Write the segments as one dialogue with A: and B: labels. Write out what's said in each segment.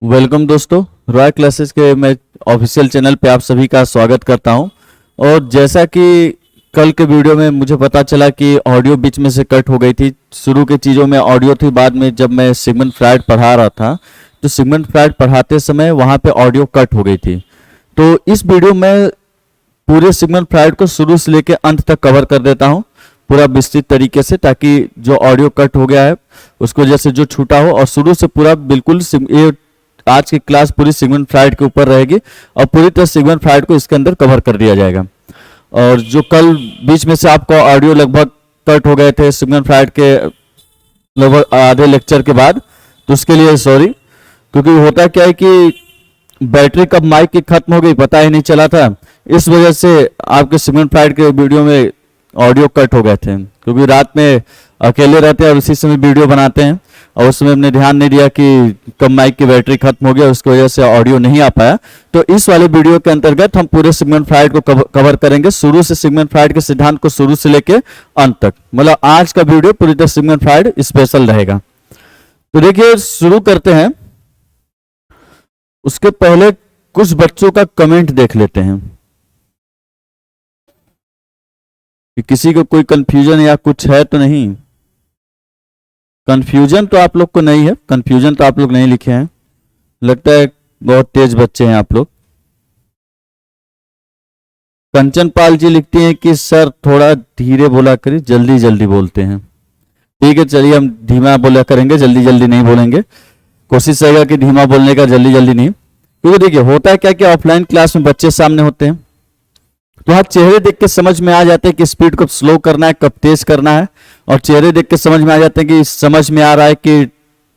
A: Welcome दोस्तों, Roy classes के मैं ऑफिशियल चैनल पे आप सभी का स्वागत करता हूं। और जैसा कि कल के वीडियो में मुझे पता चला कि ऑडियो बीच में से कट हो गई थी। शुरू के चीज़ों में ऑडियो थी, बाद में जब मैं सिगमंड फ्रायड पढ़ा रहा था तो सिगमंड फ्रायड पढ़ाते समय वहाँ पे ऑडियो कट हो गई थी। तो इस वीडियो में पूरे सिगमंड फ्रायड को शुरू से लेकर अंत तक कवर कर देता हूँ पूरा विस्तृत तरीके से, ताकि जो ऑडियो कट हो गया है उसको जैसे जो छूटा हो और शुरू से पूरा बिल्कुल ये आज की क्लास पूरी सिगमंड फ्रायड के ऊपर रहेगी और पूरी तरह सिगमंड फ्रायड को इसके अंदर कवर कर दिया जाएगा। और जो कल बीच में से आपको ऑडियो लगभग कट हो गए थे सिगमंड फ्रायड के लगभग आधे लेक्चर के बाद, तो उसके लिए सॉरी, क्योंकि होता क्या है कि बैटरी कब माइक की खत्म हो गई पता ही नहीं चला था। इस वजह से आपके सिगमंड फ्रायड के वीडियो में ऑडियो कट हो गए थे, क्योंकि रात में अकेले रहते हैं और उसी समय वीडियो बनाते हैं और उस समय हमने ध्यान नहीं दिया कि कब माइक की बैटरी खत्म हो गया, उसकी वजह से ऑडियो नहीं आ पाया। तो इस वाले वीडियो के अंतर्गत हम पूरे सिगमंड फ्रायड को कवर करेंगे, शुरू से सिगमंड फ्रायड के सिद्धांत को शुरू से लेके अंत तक। मतलब आज का वीडियो पूरी तरह सिगमंड फ्रायड स्पेशल रहेगा। तो देखिए शुरू करते हैं। उसके पहले कुछ बच्चों का कमेंट देख लेते हैं कि किसी को कोई कंफ्यूजन या कुछ है तो नहीं। कंफ्यूजन तो आप लोग को नहीं है, कंफ्यूजन तो आप लोग नहीं लिखे हैं, लगता है बहुत तेज बच्चे हैं आप लोग। कंचन पाल जी लिखती हैं कि सर थोड़ा धीरे बोला करिए, जल्दी जल्दी बोलते हैं। ठीक है, चलिए हम धीमा बोला करेंगे, जल्दी जल्दी नहीं बोलेंगे। कोशिश रहेगा कि धीमा बोलने का, जल्दी जल्दी नहीं। क्योंकि देखिए होता है क्या कि ऑफलाइन क्लास में बच्चे सामने होते हैं तो आप चेहरे देख के समझ में आ जाते हैं कि स्पीड कब स्लो करना है, कब तेज करना है, और चेहरे देख के समझ में आ जाते हैं कि समझ में आ रहा है कि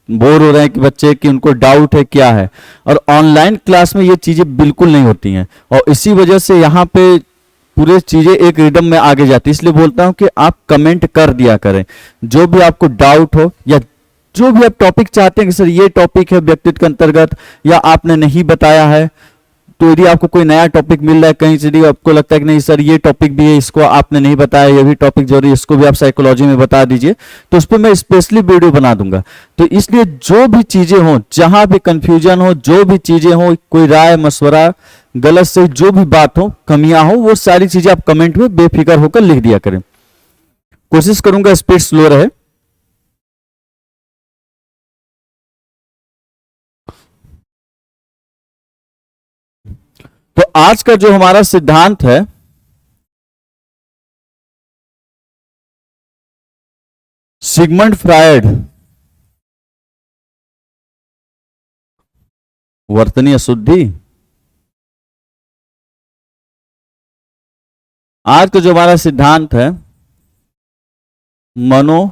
A: बोर हो रहे हैं कि बच्चे, कि उनको डाउट है क्या है। और ऑनलाइन क्लास में ये चीजें बिल्कुल नहीं होती हैं और इसी वजह से यहाँ पे पूरे चीजें एक रिदम में आगे जाती है। इसलिए बोलता हूं कि आप कमेंट कर दिया करें जो भी आपको डाउट हो या जो भी आप टॉपिक चाहते हैं कि सर ये टॉपिक है व्यक्तित्व के अंतर्गत या आपने नहीं बताया है। तो यदि आपको कोई नया टॉपिक मिल रहा है कहीं से, यदि आपको लगता है कि नहीं सर ये टॉपिक भी है, इसको आपने नहीं बताया, ये भी टॉपिक जरूरी, इसको भी आप साइकोलॉजी में बता दीजिए, तो उस पर मैं स्पेशली वीडियो बना दूंगा। तो इसलिए जो भी चीजें हो, जहां भी कंफ्यूजन हो, जो भी चीजें हो, कोई राय मशवरा गलत से जो भी बात हो, कमियां हो, वो सारी चीजें आप कमेंट में बेफिक्र होकर लिख दिया करें। कोशिश करूंगा स्पीड स्लो रहे। तो आज का जो हमारा सिद्धांत है सिगमंड फ्रायड वर्तनीय अशुद्धि। आज का जो हमारा सिद्धांत है मनो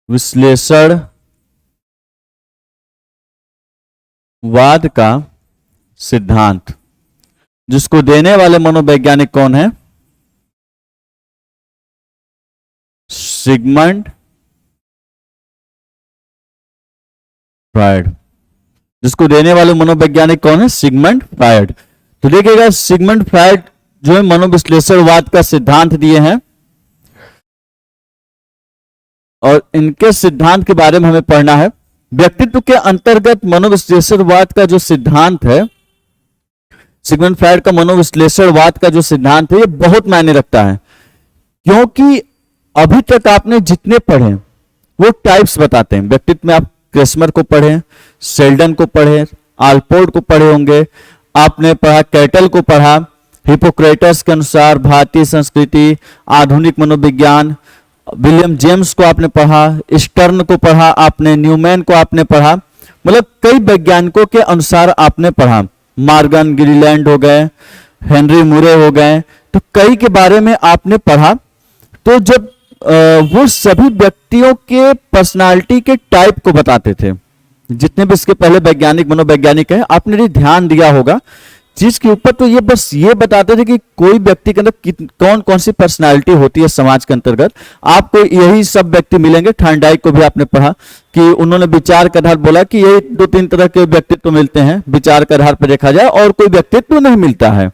A: विश्लेषण वाद का सिद्धांत, जिसको देने वाले मनोवैज्ञानिक कौन है? Sigmund Freud. जिसको देने वाले मनोवैज्ञानिक कौन है? Sigmund Freud. तो देखिएगा सिगमंड फ्रायड जो है मनोविश्लेषणवाद का सिद्धांत दिए हैं और इनके सिद्धांत के बारे में हमें पढ़ना है। व्यक्तित्व के अंतर्गत मनोविश्लेषणवाद का जो सिद्धांत है, सिगमंड फ्रायड का मनोविश्लेषणवाद का जो सिद्धांत है, ये बहुत मायने रखता है, क्योंकि अभी तक आपने जितने पढ़े वो टाइप्स बताते हैं। व्यक्तित्व में आप क्रेस्मर को पढ़े, सेल्डन को पढ़े, आल्पोर्ट को पढ़े होंगे, आपने पढ़ा कैटल को पढ़ा, हिपोक्रेटस के अनुसार भारतीय संस्कृति, आधुनिक मनोविज्ञान, विलियम जेम्स को आपने पढ़ा, स्टर्न को पढ़ा आपने, न्यूमैन को आपने पढ़ा, मतलब कई वैज्ञानिकों के अनुसार आपने पढ़ा। मार्गन ग्रीलैंड हो गए, हेनरी मुरे हो गए, तो कई के बारे में आपने पढ़ा। तो जब वो सभी व्यक्तियों के पर्सनालिटी के टाइप को बताते थे, जितने भी इसके पहले वैज्ञानिक मनोवैज्ञानिक हैं, आपने यदि ध्यान दिया होगा चीज के ऊपर, तो ये बस ये बताते थे कि कोई व्यक्ति के अंदर कौन कौन सी पर्सनालिटी होती है समाज के अंतर्गत। आपको यही सब व्यक्ति मिलेंगे। थॉर्नडाइक को भी आपने पढ़ा कि उन्होंने विचार के आधार बोला कि ये 2-3 तरह के व्यक्तित्व मिलते हैं विचार के आधार पर देखा जाए, और कोई व्यक्तित्व नहीं मिलता है।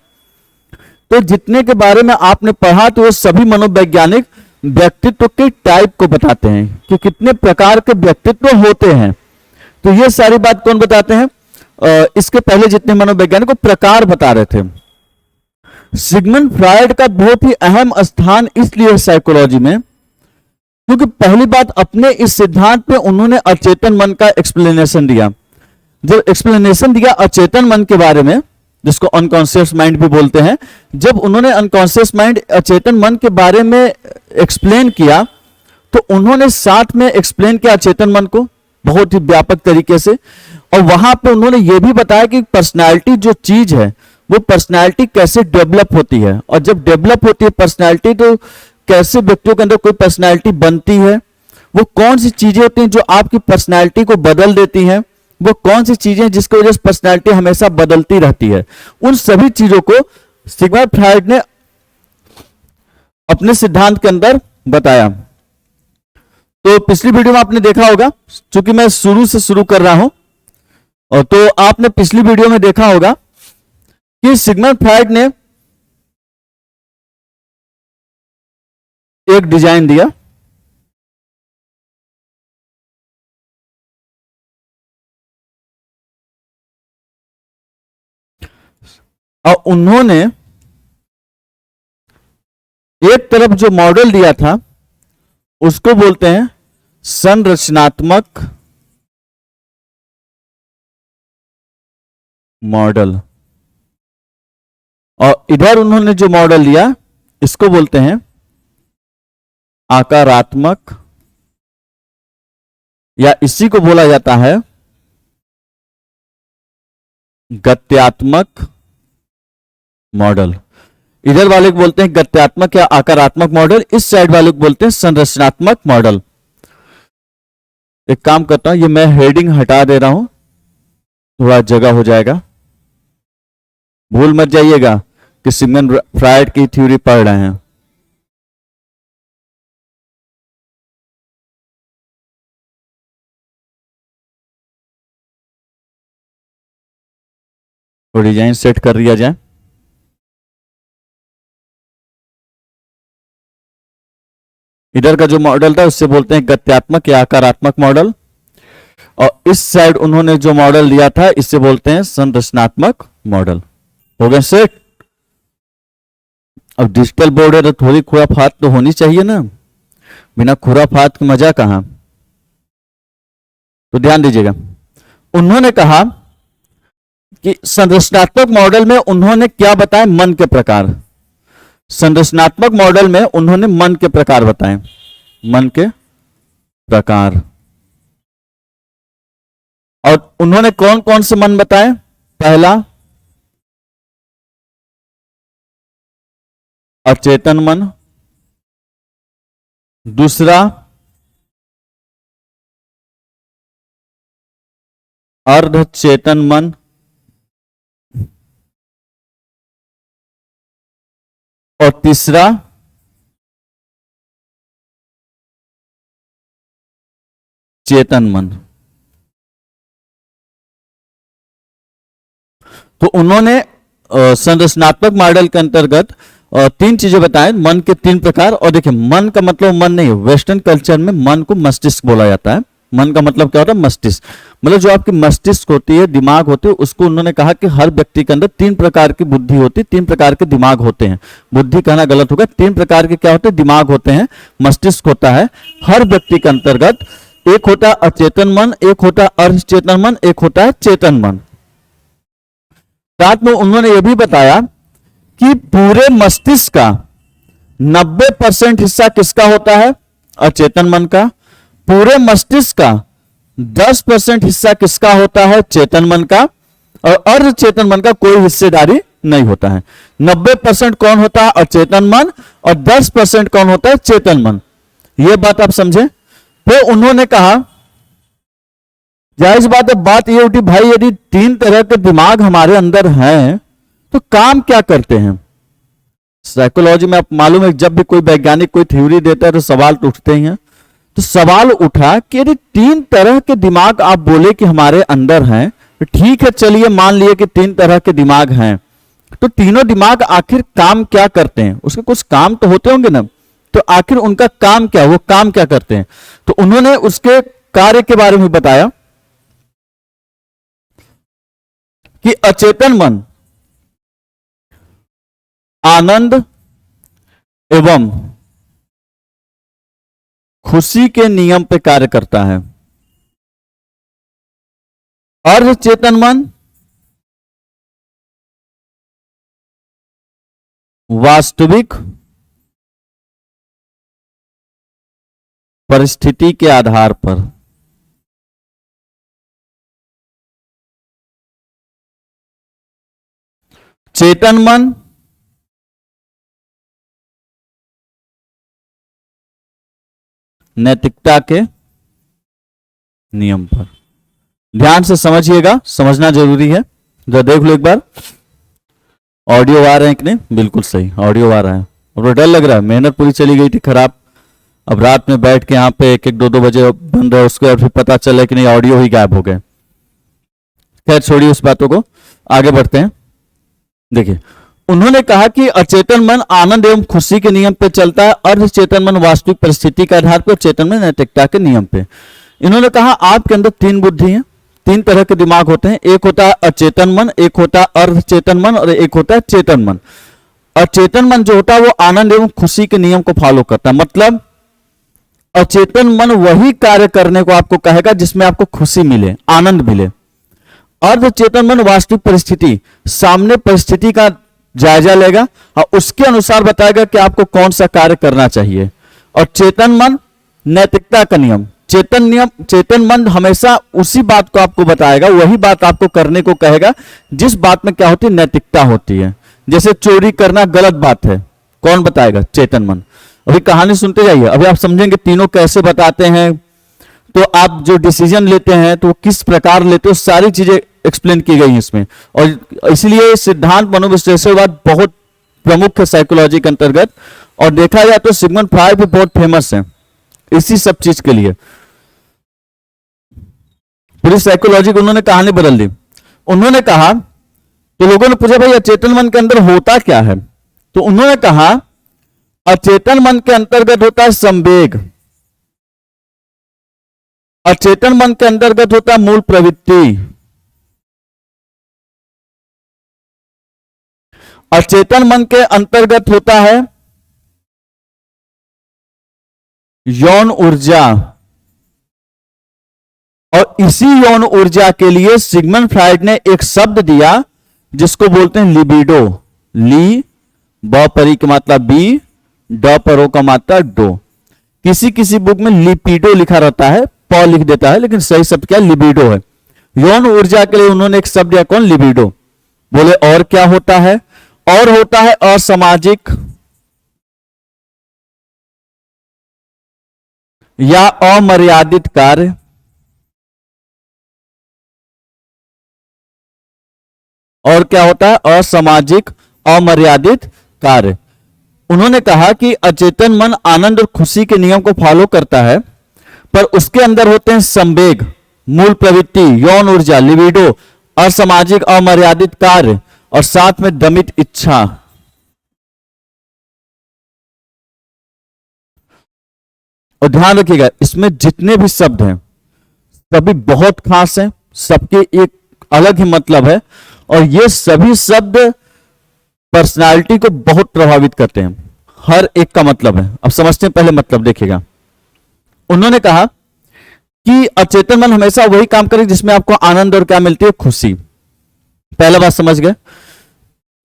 A: तो जितने के बारे में आपने पढ़ा तो वो सभी मनोवैज्ञानिक व्यक्तित्व के टाइप को बताते हैं कि कितने प्रकार के व्यक्तित्व होते हैं। तो ये सारी बात कौन बताते हैं? इसके पहले जितने मनोवैज्ञानिक प्रकार बता रहे थे। सिगमंड फ्रायड का बहुत ही अहम स्थान इसलिए साइकोलॉजी में, क्योंकि पहली बात अपने इस सिद्धांत पे उन्होंने अचेतन मन का एक्सप्लेनेशन दिया। जब एक्सप्लेनेशन दिया अचेतन मन के बारे में, जिसको अनकॉन्शियस माइंड भी बोलते हैं, जब उन्होंने अनकॉन्शियस माइंड अचेतन मन के बारे में एक्सप्लेन किया, तो उन्होंने साथ में एक्सप्लेन किया अचेतन मन को बहुत ही व्यापक तरीके से। और वहां पे उन्होंने ये भी बताया कि पर्सनालिटी जो चीज है वो पर्सनालिटी कैसे डेवलप होती है, और जब डेवलप होती है पर्सनालिटी तो कैसे व्यक्तियों के अंदर कोई पर्सनालिटी बनती है, वो कौन सी चीजें होती हैं जो आपकी पर्सनालिटी को बदल देती हैं, वो कौन सी चीजें जिसकी वजह से पर्सनालिटी हमेशा बदलती रहती है। उन सभी चीजों को सिगमंड फ्रायड ने अपने सिद्धांत के अंदर बताया। तो पिछली वीडियो में आपने देखा होगा, चूंकि मैं शुरू से शुरू कर रहा हूं, और तो आपने पिछली वीडियो में देखा होगा कि सिगमंड फ्रायड ने एक डिजाइन दिया, और उन्होंने एक तरफ जो मॉडल दिया था उसको बोलते हैं संरचनात्मक मॉडल, और इधर उन्होंने जो मॉडल दिया इसको बोलते हैं आकारात्मक, या इसी को बोला जाता है गत्यात्मक मॉडल। इधर वाले को बोलते हैं गत्यात्मक या आकारात्मक मॉडल, इस साइड वाले को बोलते हैं संरचनात्मक मॉडल। एक काम करता हूं, ये मैं हेडिंग हटा दे रहा हूं, थोड़ा जगह हो जाएगा। भूल मत जाइएगा कि सिगमंड फ्रायड की थ्योरी पढ़ रहे हैं। तो डिजाइन सेट कर दिया जाए। इधर का जो मॉडल था उससे बोलते हैं गत्यात्मक या आकारात्मक मॉडल, और इस साइड उन्होंने जो मॉडल दिया था इससे बोलते हैं संरचनात्मक मॉडल। हो गया सेट। अब डिजिटल बोर्ड है तो थोड़ी खुराफात तो होनी चाहिए ना, बिना खुराफात के मजा कहां। तो ध्यान दीजिएगा, उन्होंने कहा कि संरचनात्मक मॉडल में उन्होंने क्या बताया, मन के प्रकार। संरचनात्मक मॉडल में उन्होंने मन के प्रकार बताए, मन के प्रकार। और उन्होंने कौन कौन से मन बताए? पहला अचेतन मन, दूसरा अर्धचेतन मन, और तीसरा चेतन मन। तो उन्होंने संरचनात्मक मॉडल के अंतर्गत तीन चीजें बताएं, मन के तीन प्रकार। और देखिए, मन का मतलब मन नहीं है, वेस्टर्न कल्चर में मन को मस्तिष्क बोला जाता है। मन का मतलब क्या होता है? मस्तिष्क। मतलब जो आपकी मस्तिष्क होती है, दिमाग होते हैं, उसको उन्होंने कहा कि हर व्यक्ति के अंदर तीन प्रकार की बुद्धि होती है, तीन प्रकार के दिमाग होते हैं। बुद्धि कहना गलत होगा, तीन प्रकार के क्या होते हैं? दिमाग होते हैं, मस्तिष्क होता है हर व्यक्ति के अंतर्गत। एक होता है अचेतन मन, एक होता है अर्धचेतन मन, एक होता है चेतन मन। साथ में उन्होंने यह भी बताया कि पूरे मस्तिष्क का 90% हिस्सा किसका होता है? अचेतन मन का। पूरे मस्तिष्क का 10% हिस्सा किसका होता है? चेतन मन का। और अर्धचेतन मन का कोई हिस्सेदारी नहीं होता है। 90% कौन होता है? अचेतन मन, और 10% कौन होता है? चेतन मन। यह बात आप समझे। फिर उन्होंने कहा, जाहिर बात है, बात यह उठी भाई, यदि तीन तरह के दिमाग हमारे अंदर हैं तो काम क्या करते हैं? साइकोलॉजी में आप मालूम है, जब भी कोई वैज्ञानिक कोई थ्योरी देता है तो सवाल तो उठते ही हैं। तो सवाल उठा कि यदि तीन तरह के दिमाग आप बोले कि हमारे अंदर हैं, तो ठीक है, चलिए मान लिए कि तीन तरह के दिमाग हैं, तो तीनों दिमाग आखिर काम क्या करते हैं? उसके कुछ काम तो होते होंगे ना, तो आखिर उनका काम क्या, वो काम क्या करते हैं? तो उन्होंने उसके कार्य के बारे में बताया कि अचेतन मन आनंद एवं खुशी के नियम पे कार्य करता है। अर्ध चेतन मन वास्तविक परिस्थिति के आधार पर चेतन मन नैतिकता के नियम पर। ध्यान से समझिएगा, समझना जरूरी है। जरा देख लो एक बार, ऑडियो आ रहे हैं कि नहीं? बिल्कुल सही, ऑडियो आ रहा है। और डर लग रहा है, मेहनत पूरी चली गई थी खराब। अब रात में बैठ के यहाँ पे 1-1, 2-2 बजे बन रहा है, उसके बाद फिर पता चला कि नहीं ऑडियो ही गायब हो गए। खैर छोड़िए उस बातों को, आगे बढ़ते हैं। देखिए, उन्होंने कहा कि अचेतन मन आनंद एवं खुशी के नियम पे चलता है, अर्ध चेतन मन वास्तविक परिस्थिति के आधार पर, चेतन मन नैतिकता के नियम पे। इन्होंने कहा आपके अंदर 3 बुद्धि है, 3 तरह के दिमाग होते हैं। एक होता है अचेतन मन, एक होता है अर्ध चेतन मन और एक होता है चेतन मन। अचेतन मन जो होता है वो आनंद एवं खुशी के नियम को फॉलो करता है। मतलब अचेतन मन वही कार्य करने को आपको कहेगा जिसमें आपको खुशी मिले, आनंद मिले। अर्ध चेतन मन वास्तविक परिस्थिति, सामने परिस्थिति का जायजा लेगा और उसके अनुसार बताएगा कि आपको कौन सा कार्य करना चाहिए। और चेतन मन नैतिकता का नियम, चेतन मन हमेशा उसी बात को आपको बताएगा, वही बात आपको करने को कहेगा जिस बात में क्या होती है, नैतिकता होती है। जैसे चोरी करना गलत बात है, कौन बताएगा? चेतन मन। अभी कहानी सुनते जाइए, अभी आप समझेंगे तीनों कैसे बताते हैं। तो आप जो डिसीजन लेते हैं तो किस प्रकार लेते हो, सारी चीजें एक्सप्लेन की गई हैं इसमें। और इसलिए सिद्धांत मनोविश्लेषणवाद बहुत प्रमुख है साइकोलॉजी के अंतर्गत। और देखा जाए तो सिगमंड फ्रायड भी बहुत फेमस है इसी सब चीज के लिए। पूरी साइकोलॉजी को उन्होंने कहानी बदल दी। उन्होंने कहा, तो लोगों ने पूछा भाई अचेतन मन के अंदर होता क्या है? तो उन्होंने कहा अचेतन मन के अंतर्गत होता है संवेग, अचेतन मन के अंतर्गत होता है मूल प्रवृत्ति, अचेतन मन के अंतर्गत होता है यौन ऊर्जा। और इसी यौन ऊर्जा के लिए सिगमंड फ्रायड ने एक शब्द दिया जिसको बोलते हैं लिबिडो। ली ब परी की मात्रा बी, ड पर ओ का मात्रा डो। किसी किसी बुक में लिपिडो लिखा रहता है, प लिख देता है, लेकिन सही शब्द क्या लिबिडो है। यौन ऊर्जा के लिए उन्होंने एक शब्द दिया, कौन? लिबिडो। बोले और क्या होता है? और होता है असामाजिक या अमर्यादित कार्य, और क्या होता है? असामाजिक अमर्यादित कार्य। उन्होंने कहा कि अचेतन मन आनंद और खुशी के नियम को फॉलो करता है, पर उसके अंदर होते हैं संवेग, मूल प्रवृत्ति, यौन ऊर्जा, लिबिडो, असामाजिक अमर्यादित कार्य और साथ में दमित इच्छा। और ध्यान रखिएगा इसमें जितने भी शब्द हैं सभी बहुत खास हैं, सबके एक अलग ही मतलब है और ये सभी शब्द पर्सनालिटी को बहुत प्रभावित करते हैं। हर एक का मतलब है। अब समझते हैं, पहले मतलब देखिएगा। उन्होंने कहा कि अचेतन मन हमेशा वही काम करे जिसमें आपको आनंद और क्या मिलती है? खुशी। पहला बात समझ गए।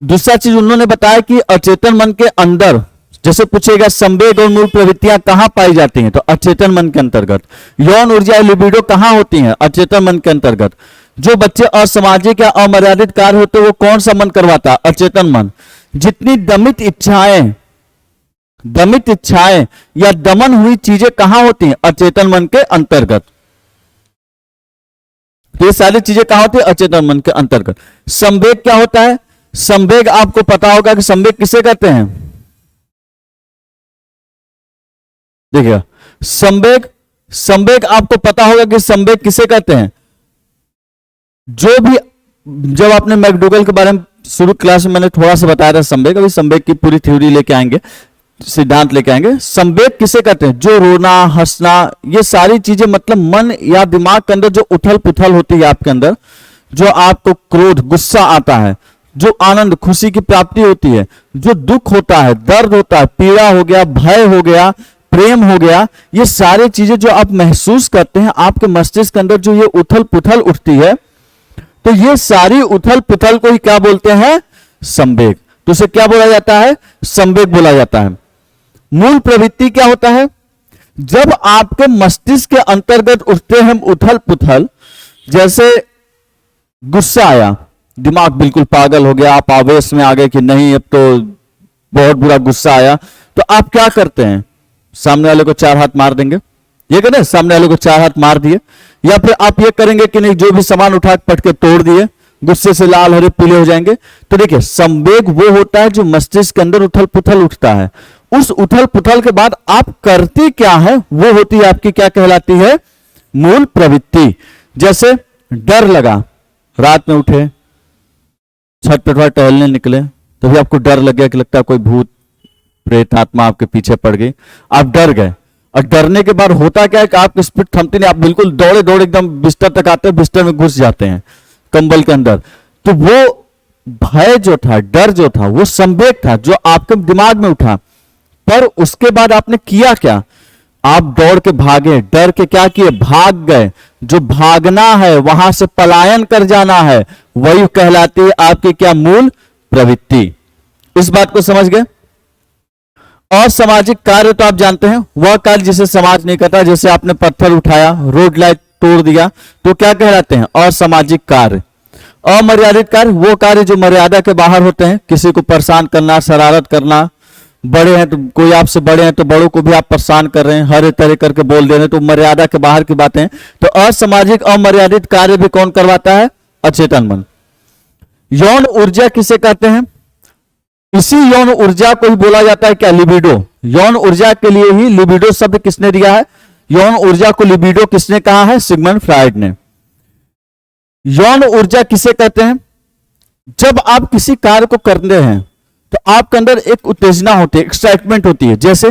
A: दूसरा चीज उन्होंने बताया कि अचेतन मन के अंदर, जैसे पूछेगा संवेग और मूल प्रवृत्तियां कहां पाई जाती हैं, तो अचेतन मन के अंतर्गत। यौन ऊर्जा लिबिडो कहां होती हैं? अचेतन मन के अंतर्गत। जो बच्चे असामाजिक या अमर्यादित कार्य होते हैं वो कौन सा मन करवाता है? अचेतन मन। जितनी दमित इच्छाएं या दमन हुई चीजें कहां होती हैं? अचेतन मन के अंतर्गत। ये सारी चीजें कहां होती है? अचेतन मन के अंतर्गत। संवेग क्या होता है? संवेग आपको पता होगा कि संवेग किसे कहते हैं? देखिए, संवेग आपको पता होगा कि संवेग किसे कहते हैं? जो भी, जब आपने मैकडूगल के बारे में शुरू क्लास में मैंने थोड़ा सा बताया था संवेग, अभी संवेग की पूरी थ्योरी लेके आएंगे, सिद्धांत लेके आएंगे। संवेग किसे कहते हैं? जो रोना, हंसना, ये सारी चीजें, मतलब मन या दिमाग के अंदर जो उथल पुथल होती है आपके अंदर, जो आपको क्रोध गुस्सा आता है, जो आनंद खुशी की प्राप्ति होती है, जो दुख होता है, दर्द होता है, पीड़ा हो गया, भय हो गया, प्रेम हो गया, ये सारी चीजें जो आप महसूस करते हैं, आपके मस्तिष्क के अंदर जो ये उथल पुथल उठती है, तो ये सारी उथल पुथल को ही क्या बोलते हैं? संवेग। तो उसे क्या बोला जाता है? संवेग बोला जाता है। मूल प्रवृत्ति क्या होता है? जब आपके मस्तिष्क के अंतर्गत उठते हैं उथल पुथल, जैसे गुस्सा आया, दिमाग बिल्कुल पागल हो गया, आप आवेश में आ गए कि नहीं अब तो बहुत बुरा गुस्सा आया, तो आप क्या करते हैं? सामने वाले को 4 हाथ मार देंगे, ये करें, सामने वाले को 4 हाथ मार दिए, या फिर आप ये करेंगे कि नहीं जो भी सामान उठा पट के तोड़ दिए, गुस्से से लाल हरे पीले हो जाएंगे। तो देखिए, संवेग वो होता है जो मस्तिष्क के अंदर उथल पुथल उठता है। उस उथल पुथल के बाद आप करते क्या है, वो होती है आपकी क्या कहलाती है? मूल प्रवृत्ति। जैसे डर लगा, रात में उठे, छत पर थोड़ा टहलने निकले, तभी आपको डर लग गया कि लगता है कोई भूत प्रेत आत्मा आपके पीछे पड़ गई, आप डर गए। और डरने के बाद होता क्या है कि आप स्पीड थमती नहीं, आप बिल्कुल दौड़े दौड़े एकदम बिस्तर तक आते हैं, बिस्तर में घुस जाते हैं कंबल के अंदर। तो वो भय जो था, डर जो था, वो संवेग था जो आपके दिमाग में उठा। पर उसके बाद आपने किया क्या? आप दौड़ के भागे, डर के क्या किए? भाग गए। जो भागना है, वहां से पलायन कर जाना है, वही कहलाती है आपकी क्या? मूल प्रवृत्ति। इस बात को समझ गए? और सामाजिक कार्य तो आप जानते हैं, वह कार्य जिसे समाज नहीं करता, जैसे आपने पत्थर उठाया, रोड लाइट तोड़ दिया, तो क्या कहलाते हैं? असामाजिक कार्य। अमर्यादित कार्य वो कार्य जो मर्यादा के बाहर होते हैं, किसी को परेशान करना, शरारत करना, बड़े हैं तो कोई आपसे बड़े हैं तो बड़ों को भी आप परेशान कर रहे हैं, हर तरह करके बोल दे रहे हैं, तो मर्यादा के बाहर की बातें। तो असामाजिक अमर्यादित कार्य भी कौन करवाता है? अचेतन मन। यौन ऊर्जा किसे कहते हैं? इसी यौन ऊर्जा को ही बोला जाता है क्या? लिबिडो। यौन ऊर्जा के लिए ही लिबिडो शब्द किसने दिया है? यौन ऊर्जा को लिबिडो किसने कहा है? सिगमंड फ्राइड ने। यौन ऊर्जा किसे कहते हैं? जब आप किसी कार्य को करते हैं तो आपके अंदर एक उत्तेजना होती है, एक्साइटमेंट होती है। जैसे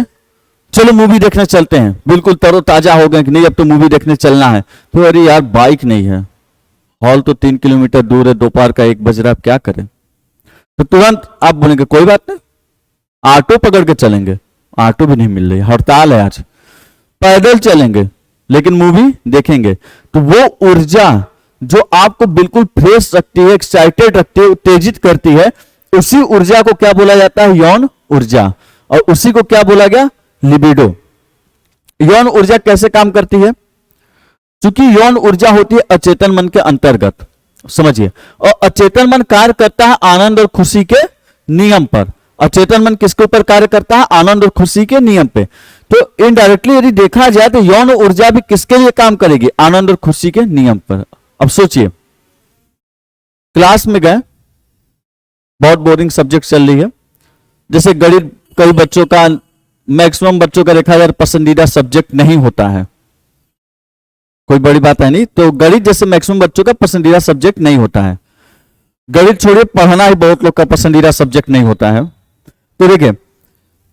A: चलो मूवी देखने चलते हैं, बिल्कुल तरोताजा हो गए कि नहीं अब तो मूवी देखने चलना है, तो अरे यार बाइक नहीं है, हॉल तो 3 किलोमीटर दूर है, दोपहर का 1 बज रहा है, अब क्या करें? तो तुरंत आप बोलेंगे कोई बात नहीं, ऑटो पकड़ के चलेंगे। ऑटो भी नहीं मिल रही, हड़ताल है आज, पैदल चलेंगे लेकिन मूवी देखेंगे। तो वो ऊर्जा जो आपको बिल्कुल फ्रेश रखती है, एक्साइटेड रखती है, उत्तेजित करती है, उसी ऊर्जा को क्या बोला जाता है? यौन ऊर्जा। और उसी को क्या बोला गया? लिबिडो। यौन ऊर्जा कैसे काम करती है? क्योंकि यौन ऊर्जा होती है अचेतन मन के अंतर्गत, समझिए। और अचेतन मन कार्य करता है आनंद और खुशी के नियम पर। अचेतन मन किसके ऊपर कार्य करता है? आनंद और खुशी के नियम पे। तो इनडायरेक्टली यदि देखा जाए तो यौन ऊर्जा भी किसके लिए काम करेगी? आनंद और खुशी के नियम पर। अब सोचिए, क्लास में गए, बहुत बोरिंग सब्जेक्ट चल रही है, जैसे गणित, कई बच्चों का, मैक्सिमम बच्चों का देखा जाए पसंदीदा सब्जेक्ट नहीं होता है, कोई बड़ी बात है नहीं। तो गणित जैसे मैक्सिमम बच्चों का पसंदीदा सब्जेक्ट नहीं होता है। गणित छोड़िए, पढ़ना ही बहुत लोग का पसंदीदा सब्जेक्ट नहीं होता है। तो देखिए,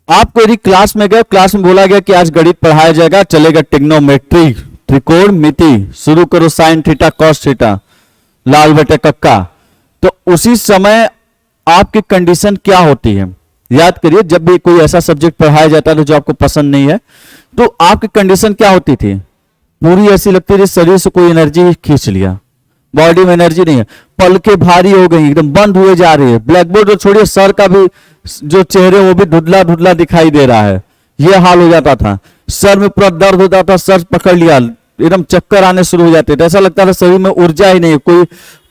A: आपको यदि क्लास में गए, क्लास में बोला गया कि आज गणित पढ़ाया जाएगा, चलेगा ट्रिग्नोमेट्री, त्रिकोणमिति, शुरू करो साइन थीटा कॉस थीटा, लाल बटे कक्का। तो उसी समय आपकी कंडीशन क्या होती है? याद करिए, जब भी कोई ऐसा सब्जेक्ट पढ़ाया जाता है जो आपको पसंद नहीं है, तो आपकी कंडीशन क्या होती थी? पूरी ऐसी लगती थी शरीर से कोई एनर्जी खींच लिया, बॉडी में एनर्जी नहीं है, पलके भारी हो गई, एकदम बंद हुए जा रही है। ब्लैक बोर्ड छोड़िए, सर का भी जो चेहरे वो भी धुंधला धुंधला दिखाई दे रहा है, ये हाल हो जाता था। सर में पूरा दर्द होता था, सर पकड़ लिया, एकदम चक्कर आने शुरू हो जाते थे, ऐसा लगता था शरीर में ऊर्जा ही नहीं है, कोई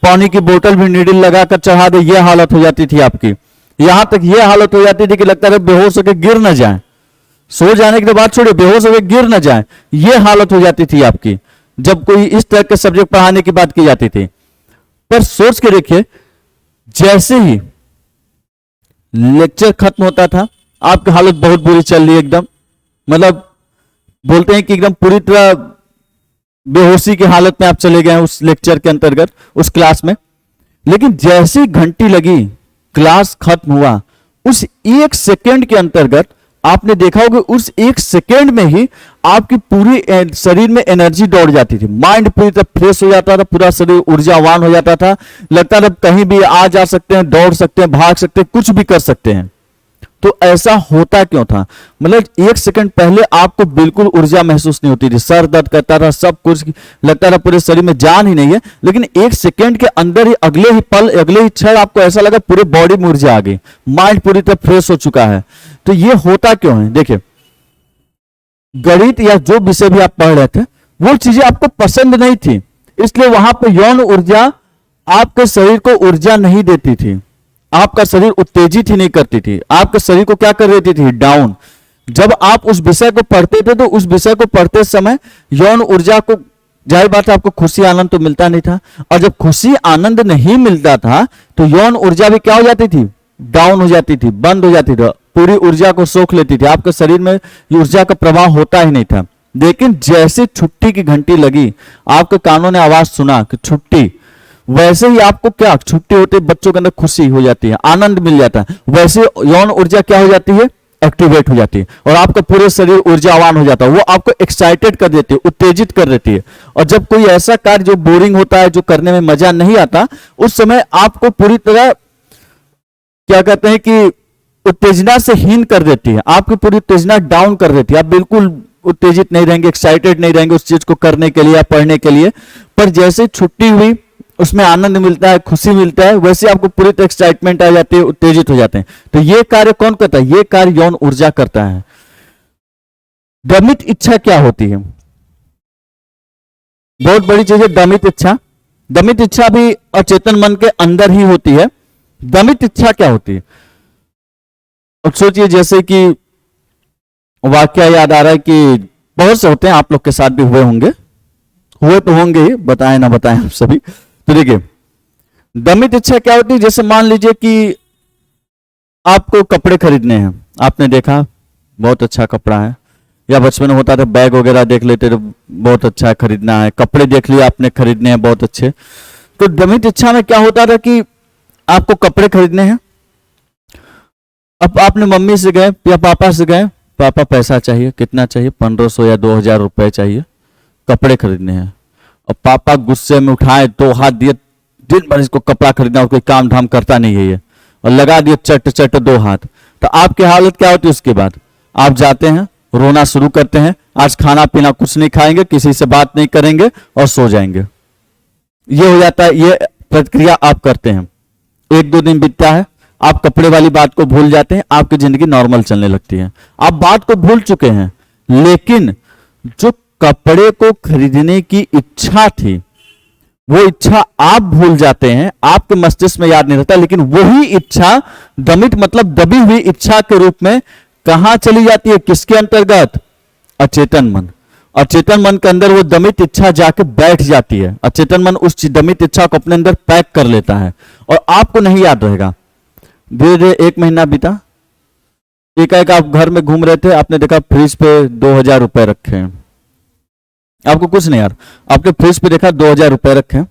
A: पानी की बोतल भी नीडल लगाकर चढ़ा दे, ये हालत हो जाती थी आपकी। यहां तक ये हालत हो जाती थी कि लगता था बेहोश होकर गिर न जाए, सो जाने के बाद छोड़िए बेहोश होकर गिर न जाए, ये हालत हो जाती थी आपकी जब कोई इस तरह के सब्जेक्ट पढ़ाने की बात की जाती थी। पर सोच के देखिए, जैसे ही लेक्चर खत्म होता था, आपकी हालत बहुत बुरी चल रही है, एकदम मतलब बोलते हैं कि एकदम पूरी तरह बेहोशी की हालत में आप चले गए हैं उस लेक्चर के अंतर्गत, उस क्लास में। लेकिन जैसी घंटी लगी, क्लास खत्म हुआ, उस 1 सेकेंड के अंतर्गत आपने देखा होगा उस एक सेकेंड में ही आपकी पूरी शरीर में एनर्जी दौड़ जाती थी, माइंड पूरी तरह फ्रेश हो जाता था, पूरा शरीर ऊर्जावान हो जाता था, लगता था कहीं भी आ जा सकते हैं, दौड़ सकते हैं, भाग सकते हैं, कुछ भी कर सकते हैं। तो ऐसा होता क्यों था? मतलब एक सेकंड पहले आपको बिल्कुल ऊर्जा महसूस नहीं होती थी, सर दर्द करता था, सब कुछ लगता था पूरे शरीर में जान ही नहीं है, लेकिन एक सेकंड के अंदर ही अगले ही पल, अगले ही क्षण आपको ऐसा लगा पूरे बॉडी में ऊर्जा आ गई, माइंड पूरी तरह फ्रेश हो चुका है। तो ये होता क्यों है? देखिए, गणित या जो विषय भी आप पढ़ रहे थे वो चीजें आपको पसंद नहीं थी, इसलिए वहां पर यौन ऊर्जा आपके शरीर को ऊर्जा नहीं देती थी, आपका शरीर उत्तेजित ही नहीं करती थी, आपके शरीर को क्या कर देती थी? डाउन। जब आप उस विषय को पढ़ते थे तो उस विषय को पढ़ते समय यौन ऊर्जा को, जाहिर बात है आपको खुशी आनंद तो मिलता नहीं था, और जब खुशी आनंद नहीं मिलता था तो यौन ऊर्जा भी क्या हो जाती थी? डाउन हो जाती थी, बंद हो जाती थी, पूरी ऊर्जा को सोख लेती थी, आपके शरीर में ऊर्जा का प्रवाह होता ही नहीं था। लेकिन जैसे छुट्टी की घंटी लगी, आपके कानों ने आवाज सुना कि छुट्टी, वैसे ही आपको क्या, छुट्टी होते बच्चों के अंदर खुशी हो जाती है, आनंद मिल जाता है, वैसे यौन ऊर्जा क्या हो जाती है? एक्टिवेट हो जाती है, और आपका पूरे शरीर ऊर्जावान हो जाता है, वो आपको एक्साइटेड कर देती है, उत्तेजित कर देती है। और जब कोई ऐसा कार्य जो बोरिंग होता है, जो करने में मजा नहीं आता, उस समय आपको पूरी तरह क्या कहते हैं कि उत्तेजना से हीन कर देती है, आपकी पूरी उत्तेजना डाउन कर देती है, आप बिल्कुल उत्तेजित नहीं रहेंगे, एक्साइटेड नहीं रहेंगे उस चीज को करने के लिए या पढ़ने के लिए। पर जैसे छुट्टी हुई, उसमें आनंद मिलता है, खुशी मिलता है, वैसे आपको पूरी तरह एक्साइटमेंट आ जाती है, उत्तेजित हो जाते हैं। तो ये कार्य कौन करता है? ये कार्य यौन ऊर्जा करता है। दमित इच्छा क्या होती है? बहुत बड़ी चीज है दमित इच्छा। दमित इच्छा भी अचेतन मन के अंदर ही होती है। दमित इच्छा क्या होती है? अब सोचिए, जैसे कि वाक्य याद आ रहा है कि बहुत से होते हैं, आप लोग के साथ भी हुए होंगे, हुए तो होंगे ही, बताएं ना बताएं आप सभी। तो देखिए, दमित इच्छा क्या होती है? जैसे मान लीजिए कि आपको कपड़े खरीदने हैं, आपने देखा बहुत अच्छा कपड़ा है, या बचपन में होता था बैग वगैरह देख लेते तो बहुत अच्छा खरीदना है, कपड़े देख लिए आपने खरीदने हैं बहुत अच्छे। तो दमित इच्छा में क्या होता था कि आपको कपड़े खरीदने हैं, अब आपने मम्मी से गए या पापा से गए, पापा पैसा चाहिए, कितना चाहिए? 1500 या 2000 रुपए चाहिए, कपड़े खरीदने हैं। और पापा गुस्से में उठाए, 2 हाथ दिए, दिन भर इसको कपड़ा खरीदना और कोई काम धाम करता नहीं है ये, और लगा दिए चट चट 2 हाथ। तो आपकी हालत क्या होती है? उसके बाद आप जाते हैं, रोना शुरू करते हैं, आज खाना पीना कुछ नहीं खाएंगे, किसी से बात नहीं करेंगे और सो जाएंगे। ये हो जाता है, ये प्रतिक्रिया आप करते हैं। 1-2 दिन बीतता है, आप कपड़े वाली बात को भूल जाते हैं, आपकी जिंदगी नॉर्मल चलने लगती है, आप बात को भूल चुके हैं। लेकिन जो कपड़े को खरीदने की इच्छा थी, वो इच्छा आप भूल जाते हैं, आपके मस्तिष्क में याद नहीं रहता, लेकिन वही इच्छा दमित मतलब दबी हुई इच्छा के रूप में कहां चली जाती है? किसके अंतर्गत? अचेतन मन। अचेतन मन के अंदर वो दमित इच्छा जाके बैठ जाती है, अचेतन मन उस दमित इच्छा को अपने अंदर पैक कर लेता है और आपको नहीं याद रहेगा। धीरे धीरे 1 महीना बीता, एक आप घर में घूम रहे थे, आपने देखा फ्रिज पे 2000 रुपए रखे हैं, आपको कुछ नहीं यार, आपके फ्रिज पे देखा 2000 रुपए रखे हैं।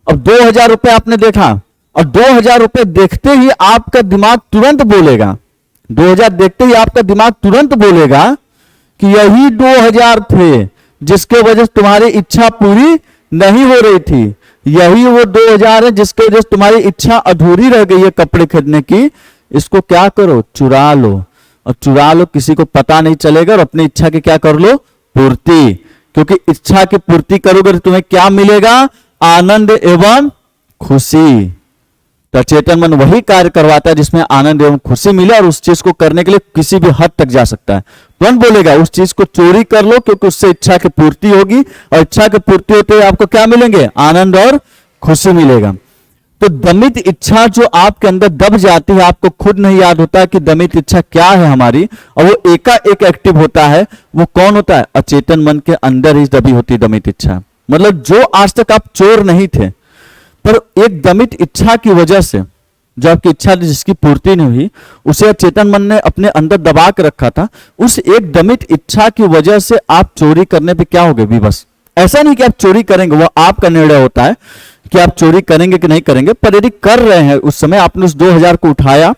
A: अब 2000 रुपए आपने देखा, और 2000 रुपए देखते ही आपका दिमाग तुरंत बोलेगा, 2000 देखते ही आपका दिमाग तुरंत बोलेगा कि यही 2000 थे जिसके वजह से तुम्हारी इच्छा पूरी नहीं हो रही थी, यही वो 2000 है जिसके वजह से तुम्हारी इच्छा अधूरी रह गई है कपड़े खरीदने की। इसको क्या करो? चुरा लो, और चुरा लो, किसी को पता नहीं चलेगा, और अपनी इच्छा की क्या कर लो? पूर्ति। क्योंकि इच्छा की पूर्ति करोगे तो तुम्हें क्या मिलेगा? आनंद एवं खुशी। तो चेतन मन वही कार्य करवाता है जिसमें आनंद एवं खुशी मिले, और उस चीज को करने के लिए किसी भी हद तक जा सकता है। कौन बोलेगा उस चीज को चोरी कर लो, क्योंकि उससे इच्छा की पूर्ति होगी, और इच्छा की पूर्ति होते हुए आपको क्या मिलेंगे? आनंद और खुशी मिलेगा। तो दमित इच्छा जो आपके अंदर दब जाती है, आपको खुद नहीं याद होता कि दमित इच्छा क्या है हमारी, और वो एकाएक एक्टिव होता है, वो कौन होता है? अचेतन मन के अंदर ही दबी होती दमित इच्छा। मतलब जो आज तक आप चोर नहीं थे, पर एक दमित इच्छा की वजह से, जो आपकी इच्छा थी जिसकी पूर्ति नहीं हुई, उसे अचेतन मन ने अपने अंदर दबा के रखा था, उस एक दमित इच्छा की वजह से आप चोरी करने पे क्या हो गए? विवश। ऐसा नहीं कि आप चोरी करेंगे, वो आपका निर्णय होता है कि आप चोरी करेंगे कि नहीं करेंगे, पर यदि कर रहे हैं, उस समय आपने उस 2000 को उठाया,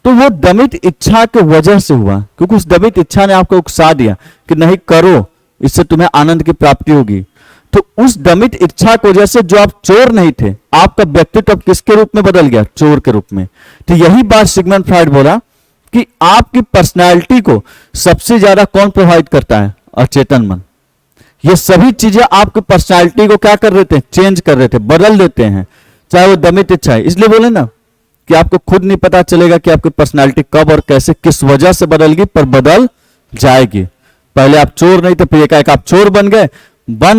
A: तो वो दमित इच्छा के वजह से हुआ, क्योंकि उस दमित इच्छा ने आपको उकसा दिया कि नहीं करो, इससे तुम्हें आनंद की प्राप्ति होगी। तो उस दमित इच्छा की वजह से जो आप चोर नहीं थे, आपका व्यक्तित्व अब किसके रूप में बदल गया? चोर के रूप में। तो यही बात सिगमंड फ्रॉइड बोला कि आपकी पर्सनालिटी को सबसे ज्यादा कौन प्रभावित करता है? अचेतन मन। ये सभी चीजें आपकी पर्सनालिटी को क्या कर देते हैं? चेंज कर देते हैं, बदल देते हैं, चाहे वो दमित इच्छा है। इसलिए बोले ना कि आपको खुद नहीं पता चलेगा कि आपकी पर्सनालिटी कब और कैसे किस वजह से बदलगी, पर बदल जाएगी। पहले आप चोर नहीं थे, फिर एकाएक आप चोर बन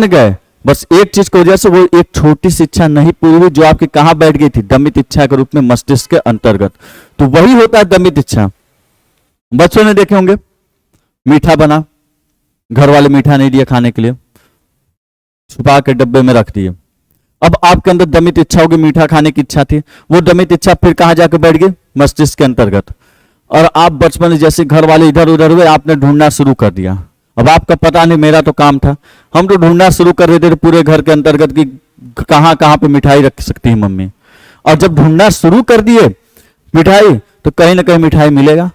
A: गए बस एक चीज की वजह से, वो एक छोटी सी इच्छा नहीं पूरी हुई जो आपकी कहां बैठ गई थी? दमित इच्छा के रूप में मस्तिष्क के अंतर्गत। तो वही होता है दमित इच्छा। बच्चों ने देखे होंगे, मीठा बना, घर वाले मीठा नहीं दिया खाने के लिए, छुपा के डब्बे में रख दिए। अब आपके अंदर दमित इच्छा होगी, मीठा खाने की इच्छा थी, वो दमित इच्छा फिर कहां जाकर बैठ गई? मस्तिष्क के अंतर्गत। और आप बचपन में जैसे घर वाले इधर उधर हुए, आपने ढूंढना शुरू कर दिया। अब आपका पता नहीं, मेरा तो काम था, हम तो ढूंढना शुरू कर देते थे पूरे घर के अंतर्गत कि कहां कहां पे मिठाई रख सकती है मम्मी। और जब ढूंढना शुरू कर दिए मिठाई, तो कहीं ना कहीं मिठाई मिलेगा।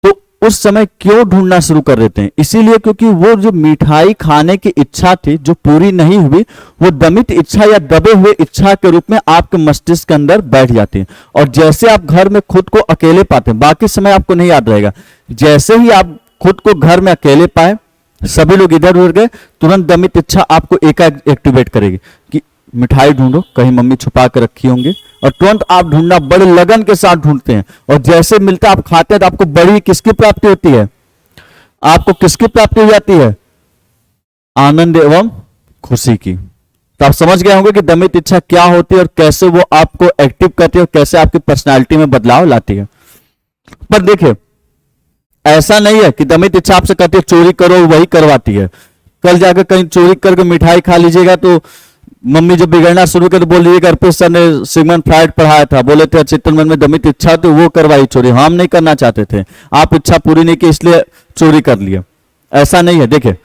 A: तो उस समय क्यों ढूंढना शुरू कर देते हैं? इसीलिए क्योंकि वो जो मिठाई खाने की इच्छा थी जो पूरी नहीं हुई, वो दमित इच्छा या दबे हुए इच्छा के रूप में आपके मस्तिष्क के अंदर बैठ जाती है। और जैसे आप घर में खुद को अकेले पाते हैं, बाकी समय आपको नहीं याद रहेगा, जैसे ही आप खुद को घर में अकेले पाए, सभी लोग इधर उधर गए, तुरंत दमित इच्छा आपको एकाएक एक्टिवेट करेगी कि मिठाई ढूंढो, कहीं मम्मी छुपा कर रखी होंगी। और तुरंत आप ढूंढना बड़े लगन के साथ ढूंढते हैं, और जैसे मिलता आप खाते हैं तो आपको बड़ी किसकी प्राप्ति होती है? आपको किसकी प्राप्ति हो जाती है? आनंद एवं खुशी की। तो आप समझ गए होंगे कि दमित इच्छा क्या होती है और कैसे वो आपको एक्टिव करती है और कैसे आपकी पर्सनालिटी में बदलाव लाती है। पर देखिए, ऐसा नहीं है कि दमित इच्छा आपसे कहती है चोरी करो, वही करवाती है। कल जाकर कहीं चोरी करके मिठाई खा लीजिएगा तो मम्मी जब बिगड़ना शुरू कर बोल लीजिएगा घर पे सर ने सिगमंड फ्रॉइड पढ़ाया था, बोले थे अचेतन मन में दमित इच्छा तो वो करवाई चोरी। हम नहीं करना चाहते थे, आप इच्छा पूरी नहीं की इसलिए चोरी कर लिया। ऐसा नहीं है। देखिए,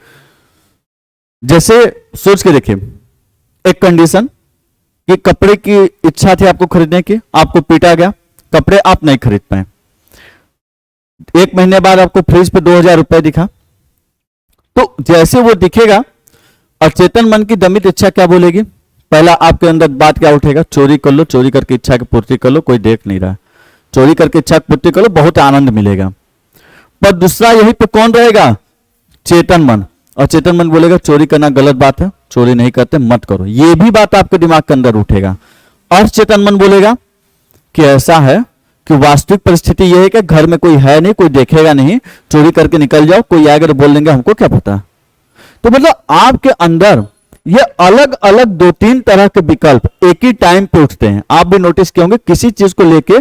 A: जैसे सोच के देखिए, एक कंडीशन कि कपड़े की इच्छा थी आपको खरीदने की, आपको पीटा गया, कपड़े आप नहीं खरीद पाए। एक महीने बाद आपको फ्रिज पे 2000 रुपए दिखा, तो जैसे वो दिखेगा, अचेतन मन की दमित इच्छा क्या बोलेगी? पहला आपके अंदर बात क्या उठेगा? चोरी कर लो, चोरी करके इच्छा की पूर्ति कर लो, कोई देख नहीं रहा, चोरी करके इच्छा की पूर्ति कर लो, बहुत आनंद मिलेगा। पर दूसरा यही पे कौन रहेगा? चेतन मन। और चेतन मन बोलेगा चोरी करना गलत बात है, चोरी नहीं करते, मत करो। ये भी बात आपके दिमाग के अंदर उठेगा। और चेतन मन बोलेगा कि ऐसा है कि वास्तविक परिस्थिति यह है कि घर में कोई है नहीं, कोई देखेगा नहीं, चोरी करके निकल जाओ, कोई आएगा तो बोल देंगे हमको क्या पता। तो मतलब आपके अंदर ये अलग अलग 2-3 तरह के विकल्प एक ही टाइम पे उठते हैं। आप भी नोटिस किए होंगे, किसी चीज को लेके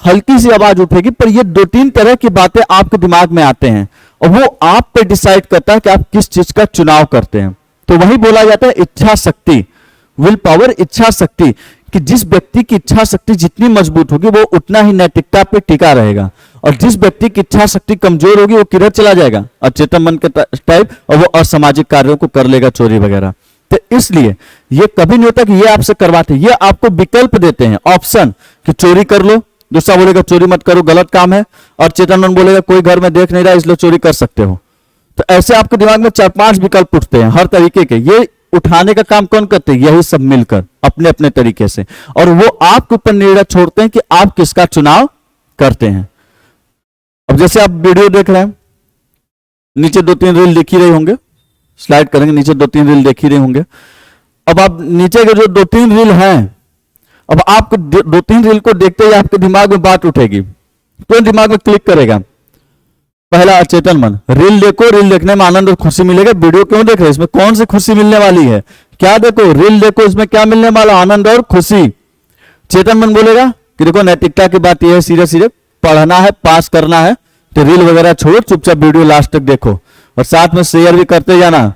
A: हल्की सी आवाज उठेगी, पर ये 2-3 तरह की बातें आपके दिमाग में आते हैं और वो आप पे डिसाइड करता है कि आप किस चीज का चुनाव करते हैं। तो वही बोला जाता है इच्छा शक्ति, विल पावर, इच्छा शक्ति, कि जिस व्यक्ति की इच्छा शक्ति जितनी मजबूत होगी वो उतना ही नैतिकता पे टिका रहेगा, और जिस व्यक्ति की इच्छा शक्ति कमजोर होगी वो किधर चला जाएगा? अचेतन मन के टाइप, और वो असामाजिक कार्यों को कर लेगा, चोरी वगैरह। तो इसलिए ये कभी नहीं होता कि ये आपसे करवाते, ये आपको विकल्प देते हैं, ऑप्शन, कि चोरी कर लो, दूसरा बोलेगा चोरी मत करो, गलत काम है, और चेतन मन बोलेगा कोई घर में देख नहीं रहा इसलिए चोरी कर सकते हो। तो ऐसे आपके दिमाग में 4-5 विकल्प उठते हैं हर तरीके के। ये उठाने का काम कौन करते हैं? यही सब मिलकर अपने अपने तरीके से, और वो आपके ऊपर निर्णय छोड़ते हैं कि आप किसका चुनाव करते हैं। अब जैसे आप वीडियो देख रहे हैं, नीचे 2-3 रील दिख ही रहे होंगे, स्लाइड करेंगे, नीचे 2-3 रील देख ही रहे होंगे। अब आप नीचे के जो 2-3 रील हैं, अब आपको 2-3 रील को देखते ही आपके दिमाग में बात उठेगी, तो दिमाग में क्लिक करेगा। पहला अचेतन मन, रील देखो, रील देखने में आनंद और खुशी मिलेगा। वीडियो क्यों देख रहे हैं? इसमें कौन सी खुशी मिलने वाली है? क्या देखो? रील देखो, इसमें क्या मिलने वाला? आनंद और खुशी। चेतन मन बोलेगा कि देखो नैतिकता की बात यह है, सीधे सीधे पढ़ना है, पास करना है, तो रील वगैरह छोड़ो, चुपचाप वीडियो लास्ट तक देखो, और साथ में शेयर भी करते जाना,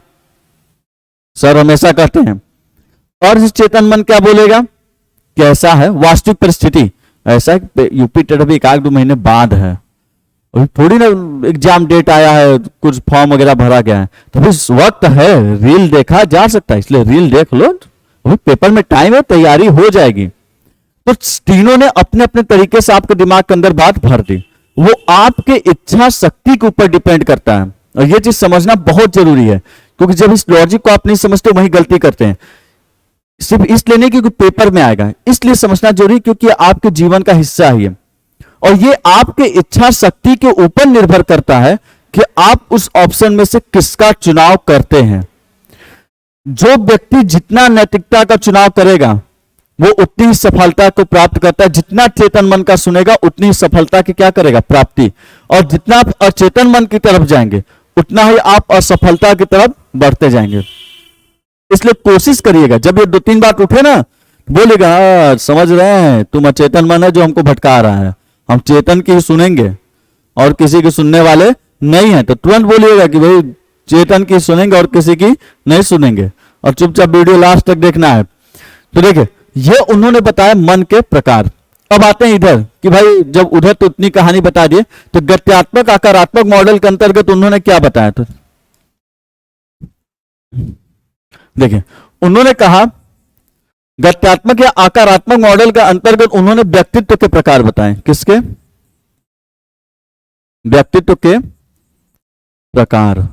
A: सर हमेशा कहते हैं। और इस चेतन मन क्या बोलेगा? कैसा है वास्तविक परिस्थिति? ऐसा है यूपी टेट अभी 1-2 महीने बाद है, अभी थोड़ी ना एग्जाम डेट आया है, कुछ फॉर्म वगैरह भरा गया है, तो अभी वक्त है, रील देखा जा सकता है, इसलिए रील देख लो, अभी पेपर में टाइम है, तैयारी हो जाएगी। तो तीनों ने अपने अपने तरीके से आपके दिमाग के अंदर बात भर दी। वो आपके इच्छा शक्ति के ऊपर डिपेंड करता है, और ये चीज समझना बहुत जरूरी है, क्योंकि जब इस लॉजिक को आप नहीं समझते वही गलती करते हैं। सिर्फ इसलिए नहीं क्योंकि पेपर में आएगा, इसलिए समझना जरूरी क्योंकि आपके जीवन का हिस्सा है ये, और ये आपके इच्छा शक्ति के ऊपर निर्भर करता है कि आप उस ऑप्शन में से किसका चुनाव करते हैं। जो व्यक्ति जितना नैतिकता का चुनाव करेगा वो उतनी ही सफलता को प्राप्त करता है। जितना चेतन मन का सुनेगा उतनी ही सफलता की क्या करेगा, प्राप्ति। और जितना आप अचेतन मन की तरफ जाएंगे उतना ही आप असफलता की तरफ बढ़ते जाएंगे। इसलिए कोशिश करिएगा, जब ये 2-3 बात उठे ना, बोलेगा हाँ समझ रहे हैं, तुम अचेतन मन है जो हमको भटका रहा है, हम चेतन की सुनेंगे और किसी की सुनने वाले नहीं है। तो तुरंत बोलिएगा कि भाई चेतन की सुनेंगे और किसी की नहीं सुनेंगे, और चुपचाप वीडियो लास्ट तक देखना है। तो देखिए, ये उन्होंने बताया मन के प्रकार। अब आते हैं इधर कि भाई जब उधर तो उतनी कहानी बता दिए, तो गत्यात्मक आकारात्मक मॉडल के अंतर्गत उन्होंने क्या बताया। तो देखिए, उन्होंने कहा गत्यात्मक या आकारात्मक मॉडल के अंतर्गत उन्होंने व्यक्तित्व के प्रकार बताए। किसके? व्यक्तित्व के प्रकार।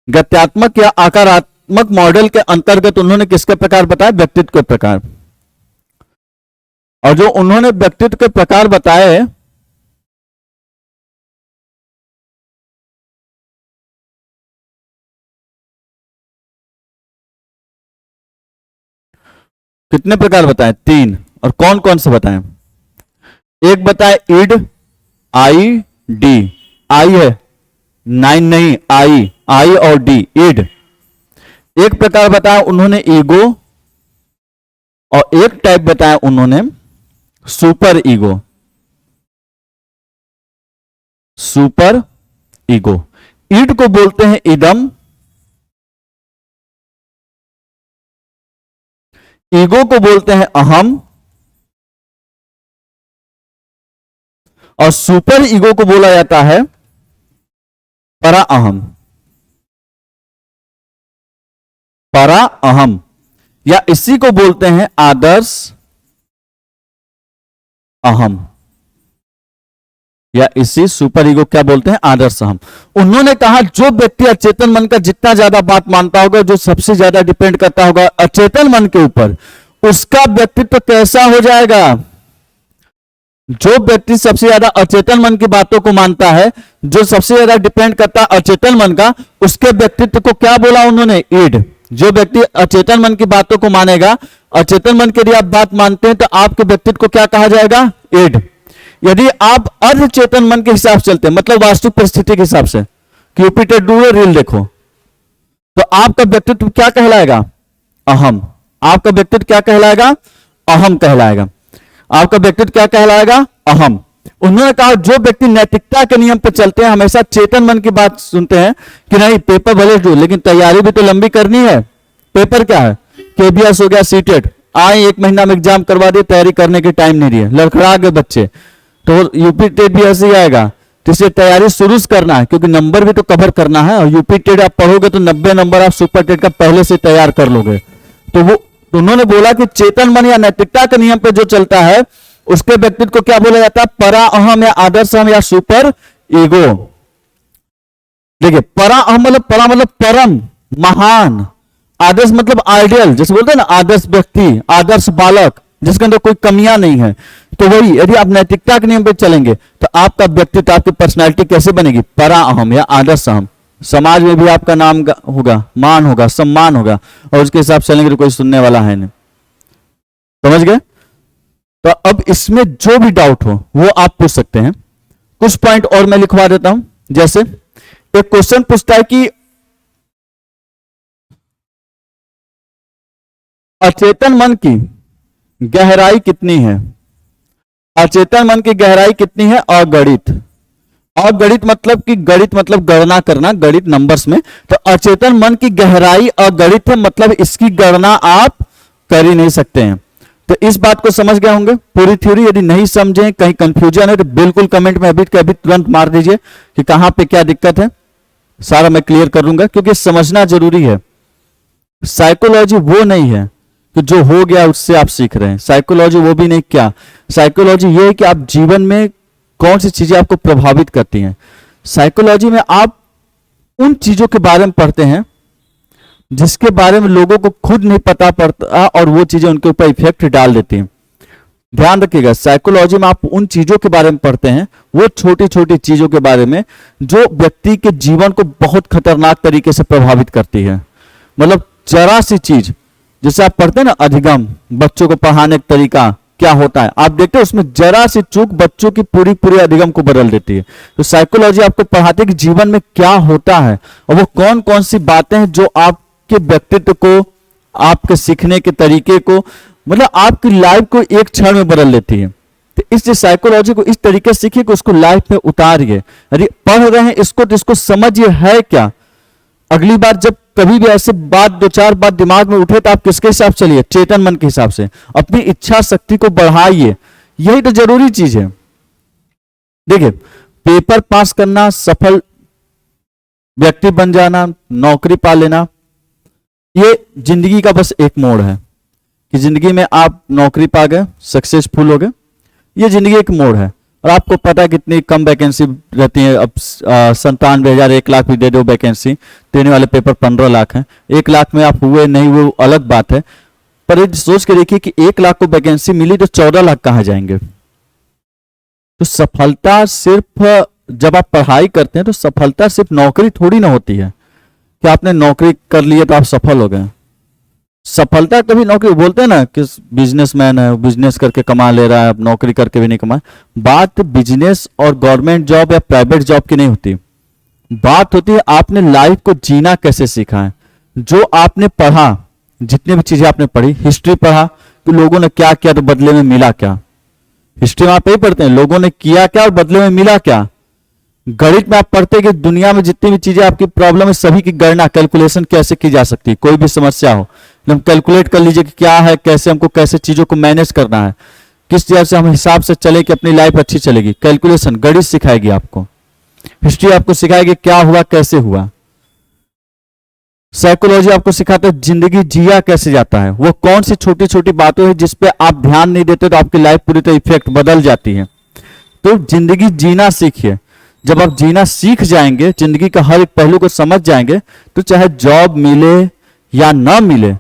A: गत्यात्मक या आकारात्मक मॉडल के अंतर्गत उन्होंने किसके प्रकार बताए? व्यक्तित्व के प्रकार। और जो उन्होंने व्यक्तित्व के प्रकार बताए, कितने प्रकार बताए? 3। और कौन कौन से बताए? एक बताए इड, आई, डी। आई है 9 नहीं, आई और डी, इड। एक प्रकार बताया उन्होंने ईगो, और एक टाइप बताया उन्होंने super ego. Super ego. Id को बोलते हैं इदम, ईगो को बोलते हैं अहम, और सुपर ईगो को बोला जाता है परा अहम। परा अहम, या इसी को बोलते हैं आदर्श अहम, या इसी सुपर ईगो क्या बोलते हैं? आदर्श अहम। उन्होंने कहा जो व्यक्ति अचेतन मन का जितना ज्यादा बात मानता होगा, जो सबसे ज्यादा डिपेंड करता होगा अचेतन मन के ऊपर, उसका व्यक्तित्व कैसा हो जाएगा? जो व्यक्ति सबसे ज्यादा अचेतन मन की बातों को मानता है, जो सबसे ज्यादा डिपेंड करता है अचेतन मन का, उसके व्यक्तित्व को क्या बोला उन्होंने? ईड। जो व्यक्ति अचेतन मन की बातों को मानेगा, अचेतन मन की यदि आप बात मानते हैं तो आपके व्यक्तित्व को क्या कहा जाएगा? ईड। यदि आप अर्धचेतन मन के हिसाब से चलते हैं, मतलब वास्तविक परिस्थिति के हिसाब से, क्यूपिटेड डू रील देखो, तो आपका व्यक्तित्व क्या कहलाएगा? अहम। आपका व्यक्तित्व क्या कहलाएगा? अहम कहलाएगा। आपका व्यक्तित्व क्या कहलाएगा? अहम। उन्होंने कहा जो व्यक्ति नैतिकता के नियम पर चलते हैं, हमेशा चेतन मन की बात सुनते हैं कि नहीं पेपर भले दो लेकिन तैयारी भी तो लंबी करनी है। पेपर क्या है? केबीएस हो गया, सीटेट, आए 1 महीना में एग्जाम करवा दिए, तैयारी करने की टाइम नहीं दिए, लड़खड़ा गए बच्चे। तो यूपी टेट भी ऐसे ही आएगा, तो इससे तैयारी शुरू करना है, क्योंकि नंबर भी तो कवर करना है। और यूपी टेट आप पढ़ोगे तो 90 नंबर आप सुपर टेट का पहले से तैयार कर लोगे। तो वो उन्होंने बोला कि चेतन मन या नैतिकता के नियम पे जो चलता है, उसके व्यक्तित्व को क्या बोला जाता है? परा अहम या आदर्श अहम या सुपर ईगो। देखिए, परा अहम मतलब परा मतलब परम, महान। आदर्श मतलब आइडियल, जैसे बोलते हैं ना आदर्श व्यक्ति, आदर्श बालक, जिसके अंदर कोई कमियां नहीं है। तो वही, यदि आप नैतिकता के नियम पे चलेंगे तो आपका व्यक्तित्व, आपकी पर्सनैलिटी कैसे बनेगी? परा अहम या आदर्श अहम। समाज में भी आपका नाम होगा, मान होगा, सम्मान होगा, और उसके हिसाब से चलेंगे तो कोई सुनने वाला है नहीं। समझ गए? तो अब इसमें जो भी डाउट हो वो आप पूछ सकते हैं। कुछ पॉइंट और मैं लिखवा देता हूं। जैसे एक क्वेश्चन पूछता है कि अचेतन मन की गहराई कितनी है? अचेतन मन की गहराई कितनी है? अगणित। अगणित मतलब कि गणित मतलब गणना करना, गणित नंबर्स में। तो अचेतन मन की गहराई अगणित है, मतलब इसकी गणना आप कर ही नहीं सकते हैं। तो इस बात को समझ गए होंगे पूरी थ्योरी। यदि नहीं समझे, कहीं कंफ्यूजन है, तो बिल्कुल कमेंट में अभी के अभी तुरंत मार दीजिए कि कहां पे क्या दिक्कत है, सारा मैं क्लियर कर लूंगा, क्योंकि समझना जरूरी है। साइकोलॉजी वो नहीं है तो जो हो गया उससे आप सीख रहे हैं। साइकोलॉजी वो भी नहीं, क्या साइकोलॉजी ये है कि आप जीवन में कौन सी चीजें आपको प्रभावित करती हैं। साइकोलॉजी में आप उन चीजों के बारे में पढ़ते हैं जिसके बारे में लोगों को खुद नहीं पता पड़ता और वो चीजें उनके ऊपर इफेक्ट डाल देती हैं। ध्यान रखिएगा, साइकोलॉजी में आप उन चीजों के बारे में पढ़ते हैं, वो छोटी छोटी चीजों के बारे में जो व्यक्ति के जीवन को बहुत खतरनाक तरीके से प्रभावित करती है। मतलब जरा सी चीज, जैसे आप पढ़ते हैं ना अधिगम, बच्चों को पढ़ाने का तरीका क्या होता है, आप देखते हैं उसमें जरा सी चूक बच्चों की पूरी पूरी अधिगम को बदल देती है। तो साइकोलॉजी आपको पढ़ाती है कि जीवन में क्या होता है और वो कौन कौन सी बातें हैं जो आपके व्यक्तित्व को, आपके सीखने के तरीके को, मतलब आपकी लाइफ को एक क्षण में बदल देती है। तो इसलिए साइकोलॉजी को इस तरीके से सीखिए कि उसको लाइफ में उतारिए। अरे पढ़ रहे हैं इसको तो इसको समझिए है क्या। अगली बार जब कभी भी ऐसे बात, दो चार बात दिमाग में उठे तो आप किसके हिसाब से चलिए, चेतन मन के हिसाब से, अपनी इच्छा शक्ति को बढ़ाइए। यही तो जरूरी चीज है। देखिए, पेपर पास करना, सफल व्यक्ति बन जाना, नौकरी पा लेना, ये जिंदगी का बस एक मोड़ है कि जिंदगी में आप नौकरी पा गए, सक्सेसफुल हो गए, ये जिंदगी एक मोड़ है। और आपको पता है कितनी कम वैकेंसी रहती है। अब 97,000, 1 लाख भी दे दो वैकेंसी, देने वाले पेपर 15 लाख हैं। 1 लाख में आप हुए नहीं हुए अलग बात है, पर ये सोच के देखिए कि 1 लाख को वैकेंसी मिली तो 14 लाख कहाँ जाएंगे। तो सफलता सिर्फ, जब आप पढ़ाई करते हैं तो सफलता सिर्फ नौकरी थोड़ी ना होती है कि आपने नौकरी कर ली है तो आप सफल हो गए। सफलता कभी नौकरी, बोलते हैं ना कि बिजनेसमैन है, बिजनेस करके कमा ले रहा है, अब नौकरी करके भी नहीं कमा। बात बिजनेस और गवर्नमेंट जॉब या प्राइवेट जॉब की नहीं होती। बात होती है आपने लाइफ को जीना कैसे सीखा है। जो आपने पढ़ा, जितनी भी चीजें आपने पढ़ी, हिस्ट्री पढ़ा कि लोगों ने क्या किया तो बदले में मिला क्या। हिस्ट्री में आप यही पढ़ते हैं लोगों ने किया क्या और बदले में मिला क्या। गणित में आप पढ़ते हैं कि दुनिया में जितनी भी चीजें आपकी प्रॉब्लम है सभी की गणना, कैलकुलेशन कैसे की जा सकती है। कोई भी समस्या हो हम कैलकुलेट कर लीजिए कि क्या है, कैसे हमको कैसे चीजों को मैनेज करना है, किस तरह से हम हिसाब से चले कि अपनी लाइफ अच्छी चलेगी। कैलकुलेशन, गणित सिखाएगी आपको। हिस्ट्री आपको सिखाएगी क्या हुआ कैसे हुआ। साइकोलॉजी आपको सिखाता है जिंदगी जिया कैसे जाता है, वो कौन सी छोटी छोटी बातें हैं जिसपे आप ध्यान नहीं देते तो आपकी लाइफ पूरी तरह इफेक्ट बदल जाती है। तो जिंदगी जीना सीखिए। जब आप जीना सीख जाएंगे, जिंदगी का हर एक पहलू को समझ जाएंगे, तो चाहे जॉब मिले या ना मिले,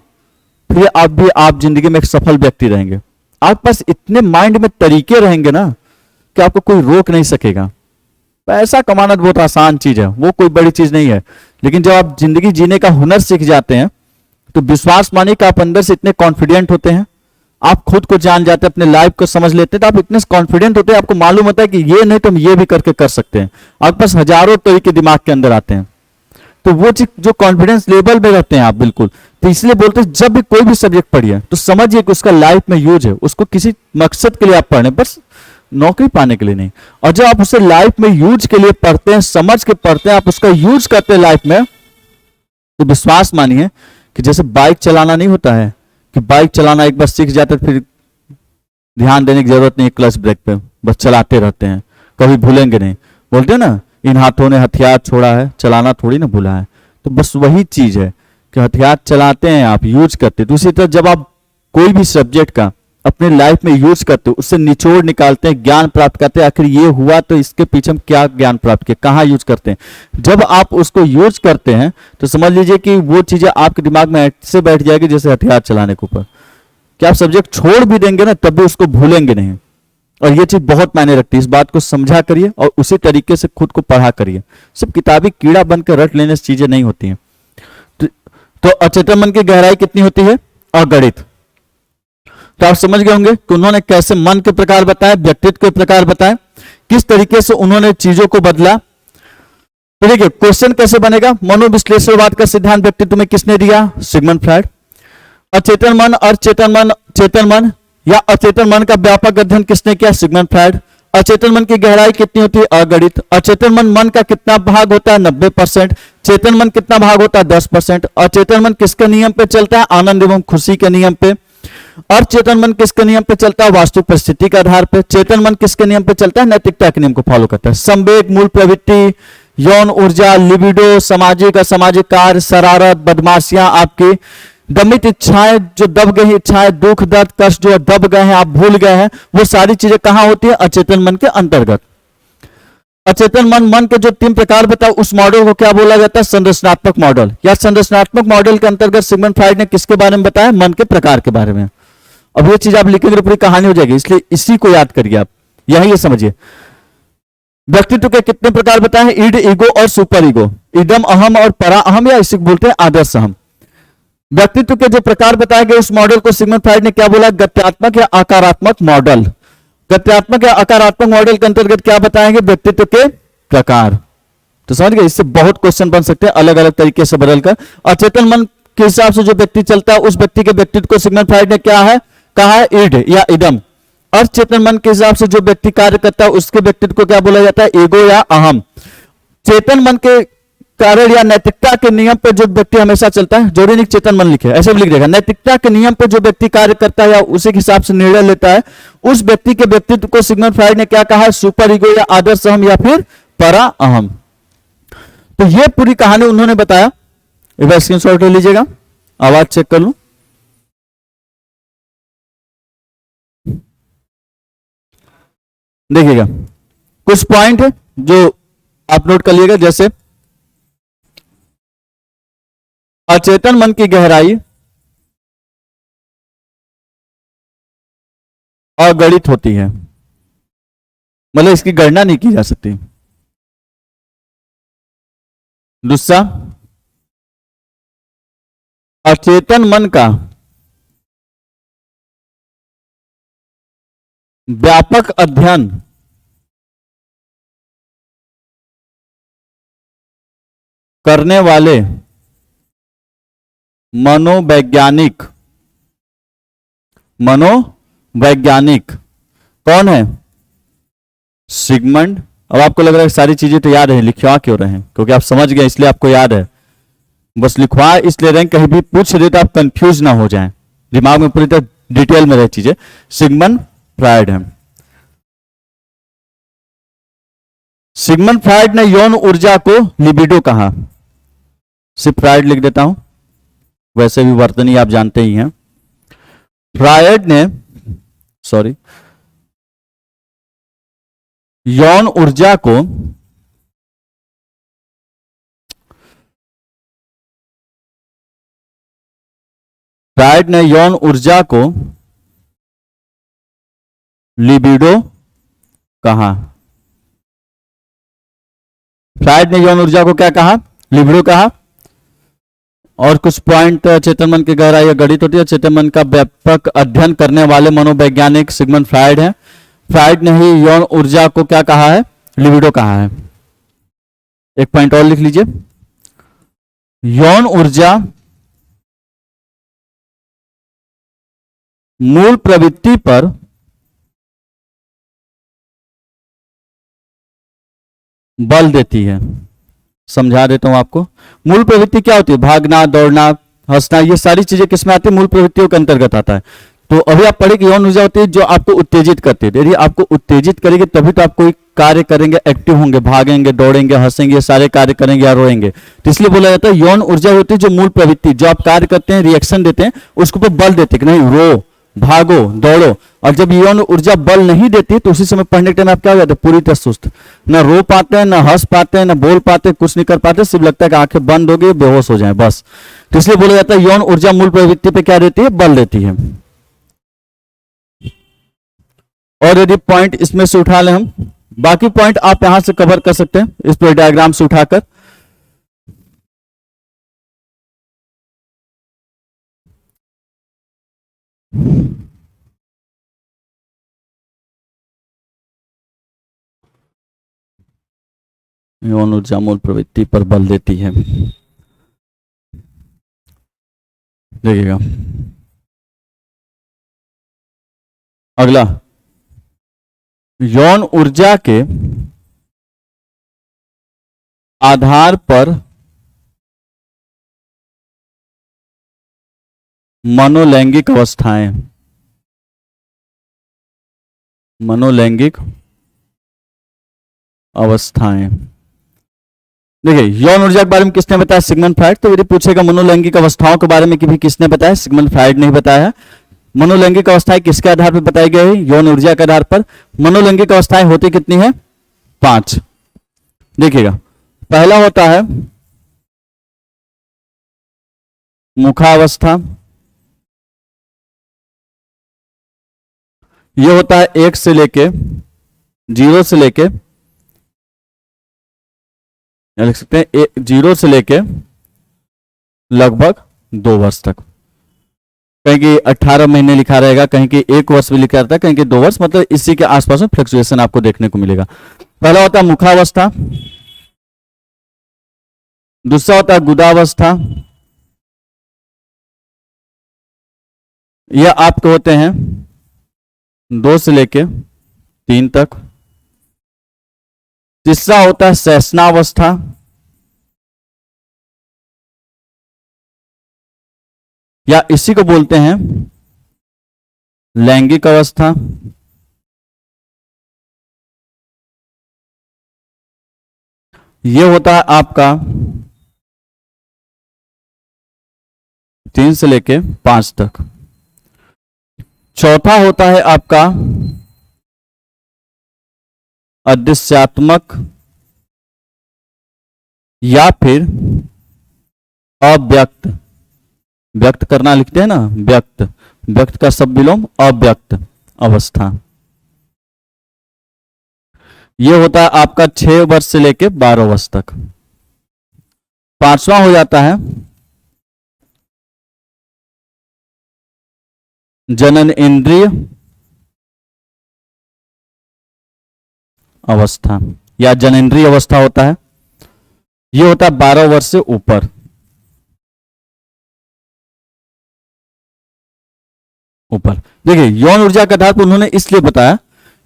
A: फिर आप जिंदगी में एक सफल व्यक्ति रहेंगे। आपके पास इतने माइंड में तरीके रहेंगे ना कि आपको कोई रोक नहीं सकेगा। पैसा कमाना तो बहुत आसान चीज है, वो कोई बड़ी चीज नहीं है, लेकिन जब आप जिंदगी जीने का हुनर सीख जाते हैं तो विश्वास मानिए कि आप अंदर से इतने कॉन्फिडेंट होते हैं, आप खुद को जान जाते हैं, अपने लाइफ को समझ लेते हैं, तो आप इतने कॉन्फिडेंट होते हैं, आपको मालूम होता है कि ये नहीं तो हम ये भी करके कर सकते हैं। आपके पास हजारों तरीके दिमाग के अंदर आते हैं। तो वो चीज जो कॉन्फिडेंस लेवल में रहते हैं आप, बिल्कुल। तो इसलिए बोलते हैं जब भी कोई भी सब्जेक्ट पढ़िए तो समझिए कि उसका लाइफ में यूज है, उसको किसी मकसद के लिए आप पढ़ रहे हैं, बस नौकरी पाने के लिए नहीं। और जब आप उसे लाइफ में यूज के लिए पढ़ते हैं, समझ के पढ़ते हैं, आप उसका यूज करते हैं लाइफ में, तो विश्वास मानिए कि जैसे बाइक चलाना नहीं होता है कि बाइक चलाना एक बार सीख जाते फिर ध्यान देने की जरूरत नहीं, क्लच ब्रेक पे बस चलाते रहते हैं, कभी भूलेंगे नहीं। बोलते हैं ना इन हाथों ने हथियार छोड़ा है, चलाना थोड़ी ना भूला है। तो बस वही चीज है कि हथियार चलाते हैं आप, यूज करते हैं। दूसरी तरफ जब आप कोई भी सब्जेक्ट का अपने लाइफ में यूज करते हो, उससे निचोड़ निकालते हैं, ज्ञान प्राप्त करते हैं, आखिर ये हुआ तो इसके पीछे हम क्या ज्ञान प्राप्त किया, कहाँ यूज करते हैं। जब आप उसको यूज करते हैं तो समझ लीजिए कि वो चीजें आपके दिमाग में ऐसे बैठ जाएगी जैसे हथियार चलाने के ऊपर, कि आप सब्जेक्ट छोड़ भी देंगे ना तब भी उसको भूलेंगे नहीं। और ये चीज बहुत मायने रखती है, इस बात को समझा करिए और उसी तरीके से खुद को पढ़ा करिए। सिर्फ किताबी कीड़ा बनकर रट लेने से चीजें नहीं होती हैं। तो अचेतन मन की गहराई कितनी होती है, अगणित। तो आप समझ गए होंगे कि उन्होंने कैसे मन के प्रकार बताए, व्यक्तित्व के प्रकार बताए, किस तरीके से उन्होंने चीजों को बदला। तो देखिए क्वेश्चन कैसे बनेगा, मनोविश्लेषणवाद का सिद्धांत व्यक्तित्व में किसने दिया, सिगमंड फ्रायड। अचेतन मन, अचेतन मन, चेतन मन या अचेतन मन का व्यापक अध्ययन किसने किया, सिगमंड फ्रायड। अचेतन मन की गहराई कितनी होती है, अगणित। अचेतन मन का कितना भाग होता है, 90%। चेतन मन कितना भाग होता है, 10%। अचेतन मन किसके नियम पे चलता है, आनंद एवं खुशी के नियम पे। और चेतन मन किसके नियम पे चलता है, वास्तविक परिस्थिति के आधार पे। चेतन मन किसके नियम पे चलता है, नैतिकता के नियम को फॉलो करता है। संवेग, मूल प्रवृत्ति, यौन ऊर्जा, लिबिडो, सामाजिक असामाजिक कार्य, शरारत, बदमाशियां, आपकी दमित इच्छाएं, जो दब गई इच्छाएं, दुख दर्द कष्ट जो दब गए हैं, आप भूल गए हैं, वो सारी चीजें कहां होती है? अचेतन मन के अंतर्गत। अचेतन मन के जो 3 प्रकार बताओ, उस मॉडल को क्या बोला जाता है? संरचनात्मक मॉडल। या संरचनात्मक मॉडल के अंतर्गत सिगमंड फ्राइड ने किसके बारे में बताया? मन के प्रकार के बारे में। अब ये चीज आप लिखेंगे तो पूरी कहानी हो जाएगी, इसलिए इसी को याद करिए आप, यही ये समझिए। व्यक्तित्व के कितने प्रकार बताए हैं? ईड, ईगो और सुपर ईगो। इदम, अहम और परा अहम, या इसी को बोलते हैं आदर्श अहम। व्यक्तित्व के जो प्रकार बताए गए उस मॉडल को सिगमंड फ्राइड ने क्या बोला? गत्यात्मक या आकारात्मक मॉडल। गत्यात्मक या आकारात्मक मॉडल के अंतर्गत क्या बताएंगे? व्यक्तित्व के प्रकार। तो समझ गए, इससे बहुत क्वेश्चन बन सकते हैं अलग अलग तरीके से बदलकर। अचेतन मन के हिसाब से जो व्यक्ति चलता है उस व्यक्ति के व्यक्तित्व को सिगमंड फ्राइड ने क्या है कहा है? ईड या इदम। अचेतन मन के हिसाब से जो व्यक्ति कार्य करता है उसके व्यक्तित्व को क्या बोला जाता है? ईगो या अहम। चेतन मन के कारण या नैतिकता के नियम पर जो व्यक्ति हमेशा चलता है, जरूरी नहीं चेतन मन लिखे, ऐसे भी लिख देगा, नैतिकता के नियम पर जो व्यक्ति कार्य करता है या उसी के हिसाब से निर्णय लेता है, उस व्यक्ति के व्यक्तित्व को सिगमंड फ्राइड ने क्या कहा है? सुपर ईगो या आदर्श अहम या फिर परा अहम। तो ये पूरी कहानी उन्होंने बताया। एक बार स्क्रीनशॉट ले लीजिएगा, आवाज चेक कर लूं। देखिएगा कुछ पॉइंट है जो आप नोट कर लीजिएगा, जैसे अचेतन मन की गहराई अगणित होती है, मतलब इसकी गणना नहीं की जा सकती। दूसरा, अचेतन मन का व्यापक अध्ययन करने वाले मनोवैज्ञानिक कौन है? सिगमंड। अब आपको लग रहा है सारी चीजें तो याद है, लिखवा क्यों रहे हैं? क्योंकि आप समझ गए इसलिए आपको याद है, बस लिखवा इसलिए रहे कहीं भी पूछ रहे तो आप कंफ्यूज ना हो जाएं, दिमाग में पूरी तरह डिटेल में रहे चीजें। सिगमंड फ्राइड है। सिगमंड फ्राइड ने यौन ऊर्जा को लिबिडो कहा। सिर्फ फ्राइड लिख देता हूं, वैसे भी वर्तनी आप जानते ही हैं। फ्राइड ने यौन ऊर्जा को लिबिडो कहा। फ्राइड ने यौन ऊर्जा को क्या कहा? लिबिडो कहा। और कुछ पॉइंट, चेतन मन की गहराई गणित होती है, चेतन मन का व्यापक अध्ययन करने वाले मनोवैज्ञानिक सिगमंड फ्राइड है। फ्राइड ने ही यौन ऊर्जा को क्या कहा है? लिबिडो कहा है। एक पॉइंट और लिख लीजिए, यौन ऊर्जा मूल प्रवृत्ति पर बल देती है। समझा देता हूं आपको। मूल प्रवृत्ति क्या होती है? भागना, दौड़ना, हंसना, ये सारी चीजें किसमें आती है? मूल प्रवृत्तियों के अंतर्गत आता है। तो अभी आप पढ़े कि यौन ऊर्जा होती है जो आपको उत्तेजित करती है। यदि आपको उत्तेजित करेगी तभी तो आप कोई कार्य करेंगे, एक्टिव होंगे, भागेंगे, दौड़ेंगे, हंसेंगे, सारे कार्य करेंगे या रोएंगे। तो इसलिए बोला जाता है यौन ऊर्जा होती है जो मूल प्रवृत्ति, जो आप कार्य करते हैं, रिएक्शन देते हैं, उसको ऊपर बल देते हैं कि नहीं रो, भागो, दौड़ो। और जब यौन ऊर्जा बल नहीं देती तो उसी समय पढ़ने के टाइम आप क्या हो जाते हैं? पूरी तरह सुस्त, ना रो पाते हैं, ना हंस पाते हैं, ना बोल पाते हैं, कुछ नहीं कर पाते, सिर्फ लगता है कि आंखें बंद हो गई, बेहोश हो जाए बस। तो इसलिए बोला जाता है यौन ऊर्जा मूल प्रवृत्ति पे क्या देती है? बल देती है। और यदि पॉइंट इसमें से उठा लें हम, बाकी पॉइंट आप यहां से कवर कर सकते हैं इस पर डायग्राम से उठाकर। यौन ऊर्जा मूल प्रवृत्ति पर बल देती है। देखिएगा अगला, यौन ऊर्जा के आधार पर मनोलैंगिक अवस्थाएं देखिए यौन ऊर्जा के बारे में किसने बताया? Sigmund Freud. तो यदि पूछेगा मनोलैंगिक अवस्थाओं के बारे में कि भी किसने बताया? सिगमंड फ्राइड ने बताया है। मनोलैंगिक अवस्थाएं किसके आधार पर बताई गई है? यौन ऊर्जा के आधार पर। मनोलैंगिक अवस्थाएं होती कितनी है? 5। देखिएगा, पहला होता है मुखावस्था, यह होता है 1 से लेके 0 से लेके, लिख सकते हैं 0 से लेके लगभग 2 वर्ष तक। कहीं कि 18 महीने लिखा रहेगा, कहीं कि 1 वर्ष भी लिखा रहता है, कहीं कि 2 वर्ष, मतलब इसी के आसपास में फ्लक्चुएशन आपको देखने को मिलेगा। पहला होता है मुखावस्था, दूसरा होता है गुदावस्था, यह आपके होते हैं 2 से लेके 3 तक। तीसरा होता है सेशनावस्था, या इसी को बोलते हैं लैंगिक अवस्था। यह होता है आपका 3 से लेके 5 तक। चौथा होता है आपका अदृश्यात्मक या फिर अव्यक्त। व्यक्त करना लिखते हैं ना, व्यक्त, व्यक्त का सब विलोम अव्यक्त अवस्था। यह होता है आपका 6 वर्ष से लेके 12 वर्ष तक। पांचवा हो जाता है जनन इंद्रिय अवस्था या जननेंद्रिय अवस्था होता है। यह होता है 12 वर्ष से ऊपर। देखिए यौन ऊर्जा के आधार पर उन्होंने इसलिए बताया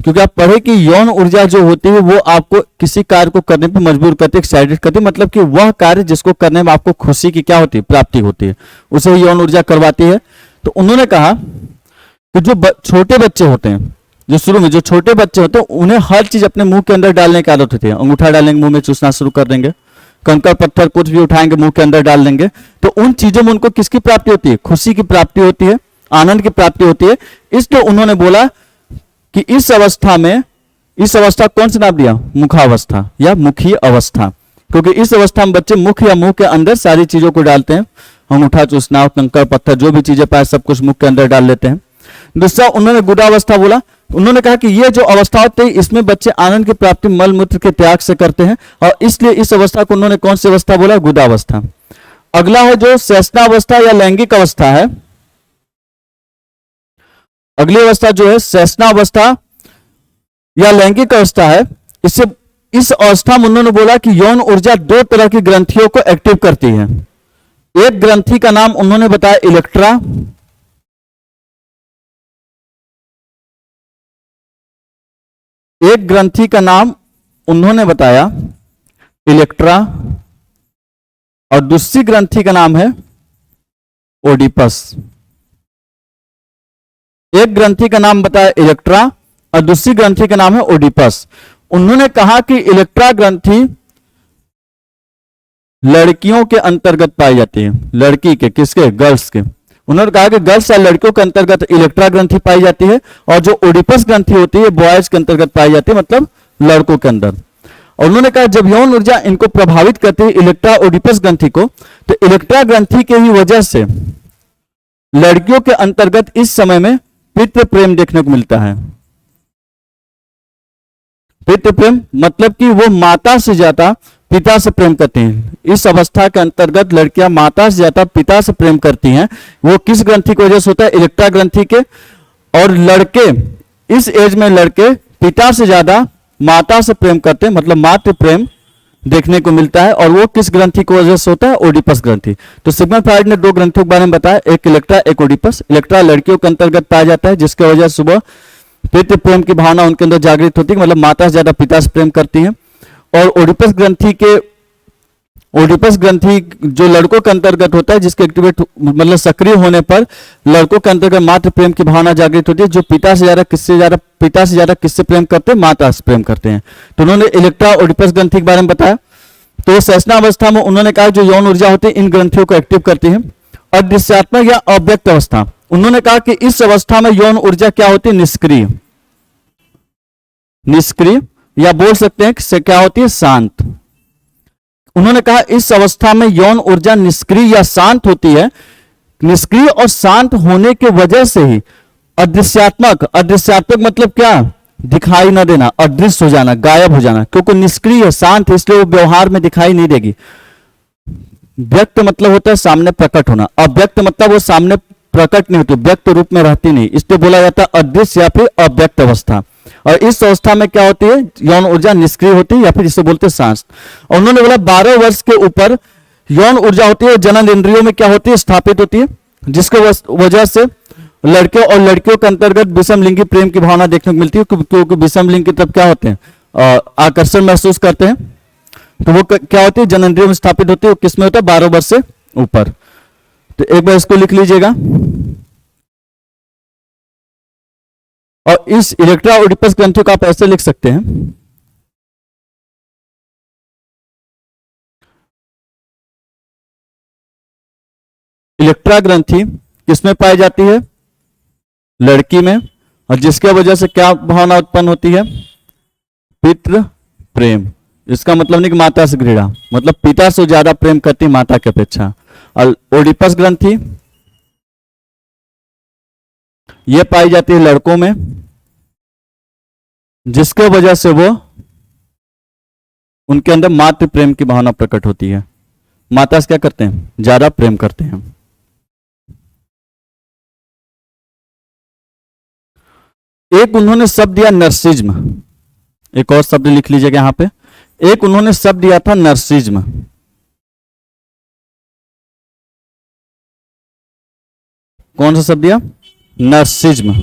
A: क्योंकि आप पढ़े कि यौन ऊर्जा जो होती है वो आपको किसी कार्य को करने पर मजबूर करती है, एक्साइटेड करती है, मतलब कि वह कार्य जिसको करने में आपको खुशी की क्या होती है, प्राप्ति होती है, उसे यौन ऊर्जा करवाती है। तो उन्होंने कहा कि जो छोटे बच्चे होते हैं, जो शुरू में जो छोटे बच्चे होते हैं, उन्हें हर चीज अपने मुंह के अंदर डालने की आदत होती है। अंगूठा डालेंगे मुंह में, चूसना शुरू कर देंगे, कंकड़ पत्थर कुछ भी उठाएंगे मुंह के अंदर डाल देंगे। तो उन चीजों में उनको किसकी प्राप्ति होती है? खुशी की प्राप्ति होती है, आनंद की प्राप्ति होती है। इसलिए उन्होंने बोला कि इस अवस्था में, इस अवस्था कौन सा नाम दिया? मुखावस्था या मुखीय अवस्था, क्योंकि इस अवस्था में बच्चे मुख या मुंह के अंदर सारी चीजों को डालते हैं। अंगूठा, चूसना, कंकड़ पत्थर, जो भी चीजें पाए सब कुछ मुख के अंदर डाल लेते हैं। दूसरा उन्होंने गुदावस्था बोला। उन्होंने कहा कि ये जो अवस्था होती है इसमें बच्चे आनंद की प्राप्ति मल मूत्र के त्याग से करते हैं, और इसलिए इस अवस्था को उन्होंने कौन सी अवस्था बोला? गुदावस्था। अगला है जो सेशनावस्था या लैंगिक अवस्था है। अगली अवस्था जो है सेशनावस्था या लैंगिक अवस्था है। इससे इस अवस्था में उन्होंने बोला कि यौन ऊर्जा 2 तरह की ग्रंथियों को एक्टिव करती है। एक ग्रंथि का नाम उन्होंने बताया इलेक्ट्रा, एक ग्रंथि का नाम उन्होंने बताया इलेक्ट्रा, और दूसरी ग्रंथि का नाम है ओडिपस। एक ग्रंथि का नाम बताया इलेक्ट्रा और दूसरी ग्रंथि का नाम है ओडिपस। उन्होंने कहा कि इलेक्ट्रा ग्रंथि लड़कियों के अंतर्गत पाई जाती है। लड़की के, किसके? गर्ल्स के। उन्होंने कहा कि गर्ल्स या लड़कियों के अंतर्गत इलेक्ट्रा ग्रंथि पाई जाती है, और जो ओडिपस ग्रंथि होती है बॉयज के अंतर्गत पाई जाती है, मतलब लड़कों के अंदर। और उन्होंने कहा जब यौन ऊर्जा इनको प्रभावित करती है, इलेक्ट्रा ओडिपस ग्रंथि को, तो इलेक्ट्रा ग्रंथि के ही वजह से लड़कियों के अंतर्गत इस समय में पितृ प्रेम देखने को मिलता है। पितृ प्रेम मतलब कि वो माता से ज्यादा पिता से प्रेम करती हैं। इस अवस्था के अंतर्गत लड़कियां माता से ज्यादा पिता से प्रेम करती हैं। वो किस ग्रंथि की वजह से होता है? इलेक्ट्रा ग्रंथि के। और लड़के, इस एज में लड़के पिता से ज्यादा माता से प्रेम करते हैं, मतलब मातृ प्रेम देखने को मिलता है। और वो किस ग्रंथि की वजह से होता है? ओडिपस ग्रंथि। तो सिगमंड फ्राइड ने 2 ग्रंथियों के बारे में बताया, एक इलेक्ट्रा, एक ओडिपस। इलेक्ट्रा लड़कियों के अंतर्गत पाया जाता है, जिसकी वजह से सुबह पितृ प्रेम की भावना उनके अंदर जागृत होती है, मतलब माता से ज्यादा पिता से प्रेम करती हैं। और ओडिपस ग्रंथि जो लड़कों के अंतर्गत होता है, जिसके एक्टिवेट मतलब सक्रिय होने पर लड़कों के अंतर्गत मातृ प्रेम की भावना जागृत होती है, जो पिता से ज्यादा किससे प्रेम करते हैं? माता से प्रेम करते हैं। तो उन्होंने इलेक्ट्रा ओडिपस ग्रंथि के बारे में बताया। तो सैसना अवस्था में उन्होंने कहा जो यौन ऊर्जा होती है इन ग्रंथियों को एक्टिव करती है। अदृश्यात्मक या अव्यक्त अवस्था, उन्होंने कहा कि इस अवस्था में यौन ऊर्जा क्या होती है, निष्क्रिय। निष्क्रिय या बोल सकते हैं कि क्या होती है, शांत। उन्होंने कहा इस अवस्था में यौन ऊर्जा निष्क्रिय या शांत होती है। निष्क्रिय और शांत होने की वजह से ही अदृश्यात्मक, अदृश्यात्मक मतलब क्या, दिखाई न देना, अदृश्य हो जाना, गायब हो जाना, क्योंकि निष्क्रिय है, शांत है, इसलिए वो व्यवहार में दिखाई नहीं देगी। व्यक्त मतलब होता है सामने प्रकट होना, अव्यक्त मतलब वो सामने प्रकट नहीं होती, व्यक्त रूप में रहती नहीं, इसलिए बोला जाता है अदृश्य या फिर अव्यक्त अवस्था। और इस अवस्था में क्या होती है, यौन ऊर्जा निष्क्रिय होती है या फिर जिसे बोलते हैं शांत। और उन्होंने बोला 12 वर्ष के ऊपर यौन ऊर्जा होती है, जनन इंद्रियों में क्या होती है, स्थापित होती है, जिसके वजह से लड़के और लड़कियों के अंतर्गत विषम लिंगी प्रेम की भावना देखने को मिलती है, क्योंकि विषम लिंग की तरफ क्या होते हैं, आकर्षण महसूस करते हैं। तो वो क्या होती है, जननेंद्रियों में स्थापित होती है, वो किसमें होता है, 12 वर्ष से ऊपर। तो एक बार इसको लिख लीजिएगा। और इस इलेक्ट्रा ओडिपस ग्रंथियों को आप ऐसे लिख सकते हैं, इलेक्ट्रा ग्रंथि किसमें पाई जाती है, लड़की में, और जिसके वजह से क्या भावना उत्पन्न होती है, पितृ प्रेम। इसका मतलब नहीं कि माता से घृणा, मतलब पिता से ज्यादा प्रेम करती माता की अपेक्षा। और ओडिपस ग्रंथि यह पाई जाती है लड़कों में, जिसके वजह से वो उनके अंदर मातृ प्रेम की भावना प्रकट होती है, माता से क्या करते हैं, ज्यादा प्रेम करते हैं। एक उन्होंने शब्द दिया नर्सिज्म, एक और शब्द लिख लीजिएगा यहां पे, एक उन्होंने शब्द दिया था नर्सिज्म। कौन सा शब्द दिया, नर्सिज्म।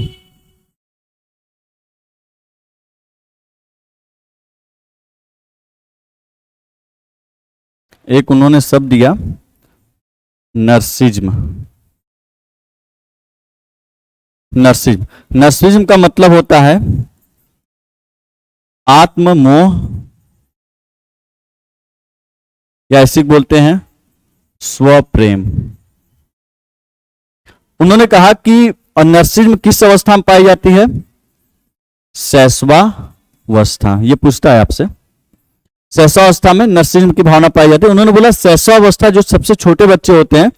A: एक उन्होंने शब्द दिया नर्सिज्म। नर्सिज्म, नर्सिज्म का मतलब होता है आत्ममोह, या ऐसे बोलते हैं स्वप्रेम। उन्होंने कहा कि नर्सिज्म किस अवस्था में पाई जाती है, शैशवावस्था। ये पूछता है आपसे, शैशवावस्था में नर्सिज्म की भावना पाई जाती है। उन्होंने बोला शैशवावस्था जो सबसे छोटे बच्चे होते हैं,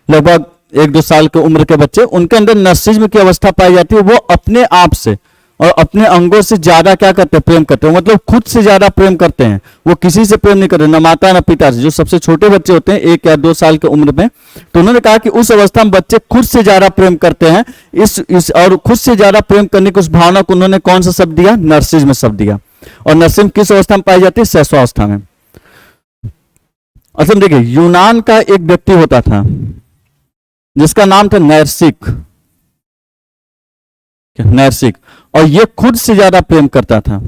A: लगभग 1-2 साल की उम्र के बच्चे, उनके अंदर नर्सिज्म की अवस्था पाई जाती है। वो अपने आप से और अपने अंगों से ज्यादा क्या करते हैं, प्रेम करते हैं, मतलब खुद से ज्यादा प्रेम करते हैं। वो किसी से प्रेम नहीं करते, न माता न पिता से, जो सबसे छोटे बच्चे होते हैं 1 या 2 साल की उम्र में। तो उन्होंने कहा कि उस अवस्था में बच्चे खुद से ज्यादा प्रेम करते हैं। इस और खुद से ज्यादा प्रेम करने की उस भावना को उन्होंने कौन सा शब्द दिया, नर्सिज्म शब्द दिया। और नर्सिज्म किस अवस्था में पाई जाती है, शैशवावस्था में। असल देखिए, यूनान का एक व्यक्ति होता था जिसका नाम था नैर्सिक, नैर्सिक, और ये खुद से ज्यादा प्रेम करता था,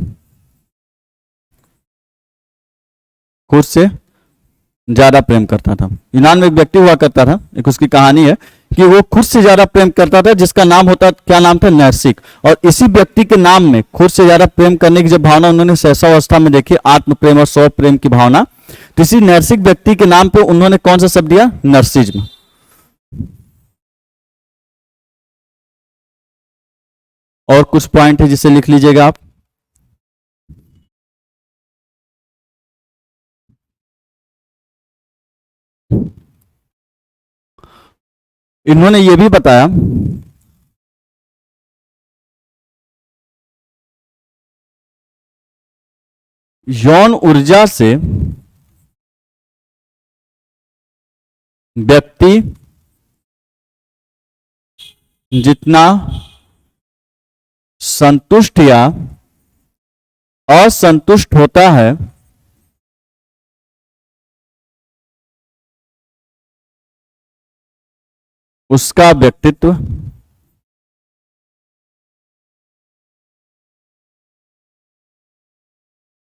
A: खुद से ज्यादा प्रेम करता था। यूनान में एक व्यक्ति हुआ करता था, एक उसकी कहानी है कि वो खुद से ज्यादा प्रेम करता था, जिसका नाम होता, क्या नाम था, नैर्सिक। और इसी व्यक्ति के नाम में खुद से ज्यादा प्रेम करने की जब भावना उन्होंने शैशवावस्था में देखी, आत्म प्रेम और स्व प्रेम की भावना, तो इसी नैर्सिक व्यक्ति के नाम पे उन्होंने कौन सा शब्द दिया, नर्सिज्म। और कुछ पॉइंट है जिसे लिख लीजिएगा आप। इन्होंने ये भी बताया यौन ऊर्जा से व्यक्ति जितना संतुष्ट या असंतुष्ट होता है, उसका व्यक्तित्व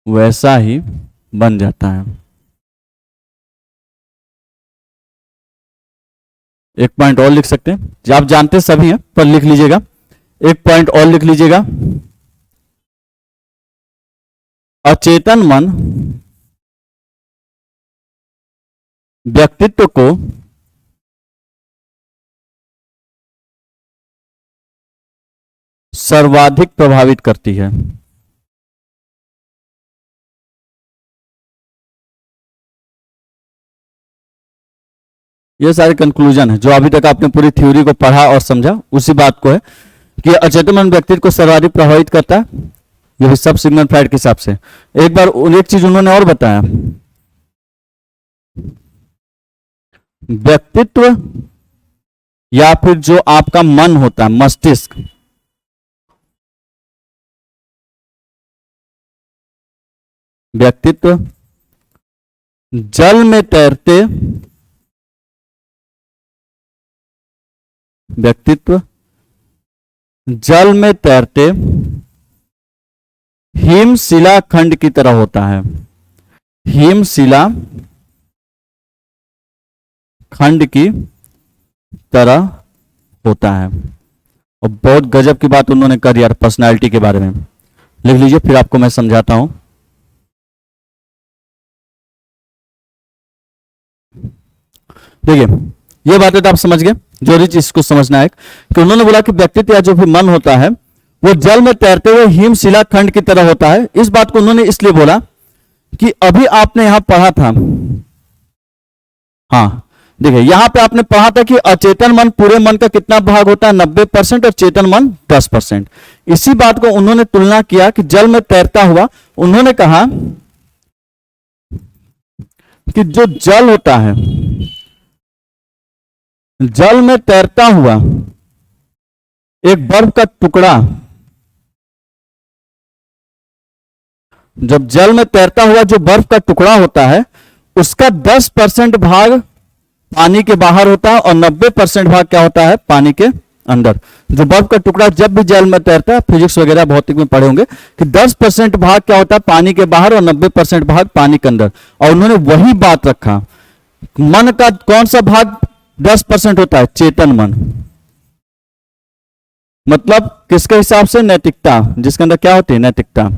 A: वैसा ही बन जाता है। एक पॉइंट और लिख सकते हैं, जो आप जानते सभी हैं, पर लिख लीजिएगा। एक पॉइंट और लिख लीजिएगा, अचेतन मन व्यक्तित्व को सर्वाधिक प्रभावित करती है। ये सारे कंक्लूजन है जो अभी तक आपने पूरी थ्योरी को पढ़ा और समझा, उसी बात को है कि अचेतन मन व्यक्तित्व को सर्वाधिक प्रभावित करता है। ये भी सब सिगमंड फ्राइड के हिसाब से। एक बार एक चीज उन्होंने और बताया, व्यक्तित्व या फिर जो आपका मन होता है, मस्तिष्क, व्यक्तित्व जल में तैरते, व्यक्तित्व जल में तैरते हिमशिला खंड की तरह होता है। हिमशिला खंड की तरह होता है। और बहुत गजब की बात उन्होंने कर यार पर्सनालिटी के बारे में। लिख लीजिए, फिर आपको मैं समझाता हूं। देखिए, ये बातें तो आप समझ गए, जो भी चीज को समझना है कि उन्होंने बोला कि व्यक्तित्व या जो भी मन होता है वो जल में तैरते हुए हिमशिला खंड की तरह होता है। इस बात को उन्होंने इसलिए बोला कि अभी आपने यहां पढ़ा था, हाँ देखिए यहां पे आपने पढ़ा था कि अचेतन मन पूरे मन का कितना भाग होता है, 90%, और चेतन मन 10%। इसी बात को उन्होंने तुलना किया कि जल में तैरता हुआ, उन्होंने कहा कि जो जल होता है, जल में तैरता हुआ एक बर्फ का टुकड़ा, जब जल में तैरता हुआ जो बर्फ का टुकड़ा होता है उसका 10% भाग पानी के बाहर होता है और 90% भाग क्या होता है, पानी के अंदर। जो बर्फ का टुकड़ा जब भी जल में तैरता है, फिजिक्स वगैरह भौतिक में पढ़े होंगे कि 10% भाग क्या होता है, पानी के बाहर, और 90% भाग पानी के अंदर। और उन्होंने वही बात रखा, मन का कौन सा भाग 10% होता है, चेतन मन। मतलब किसके हिसाब से, नैतिकता, जिसके अंदर क्या होती है, नैतिकता।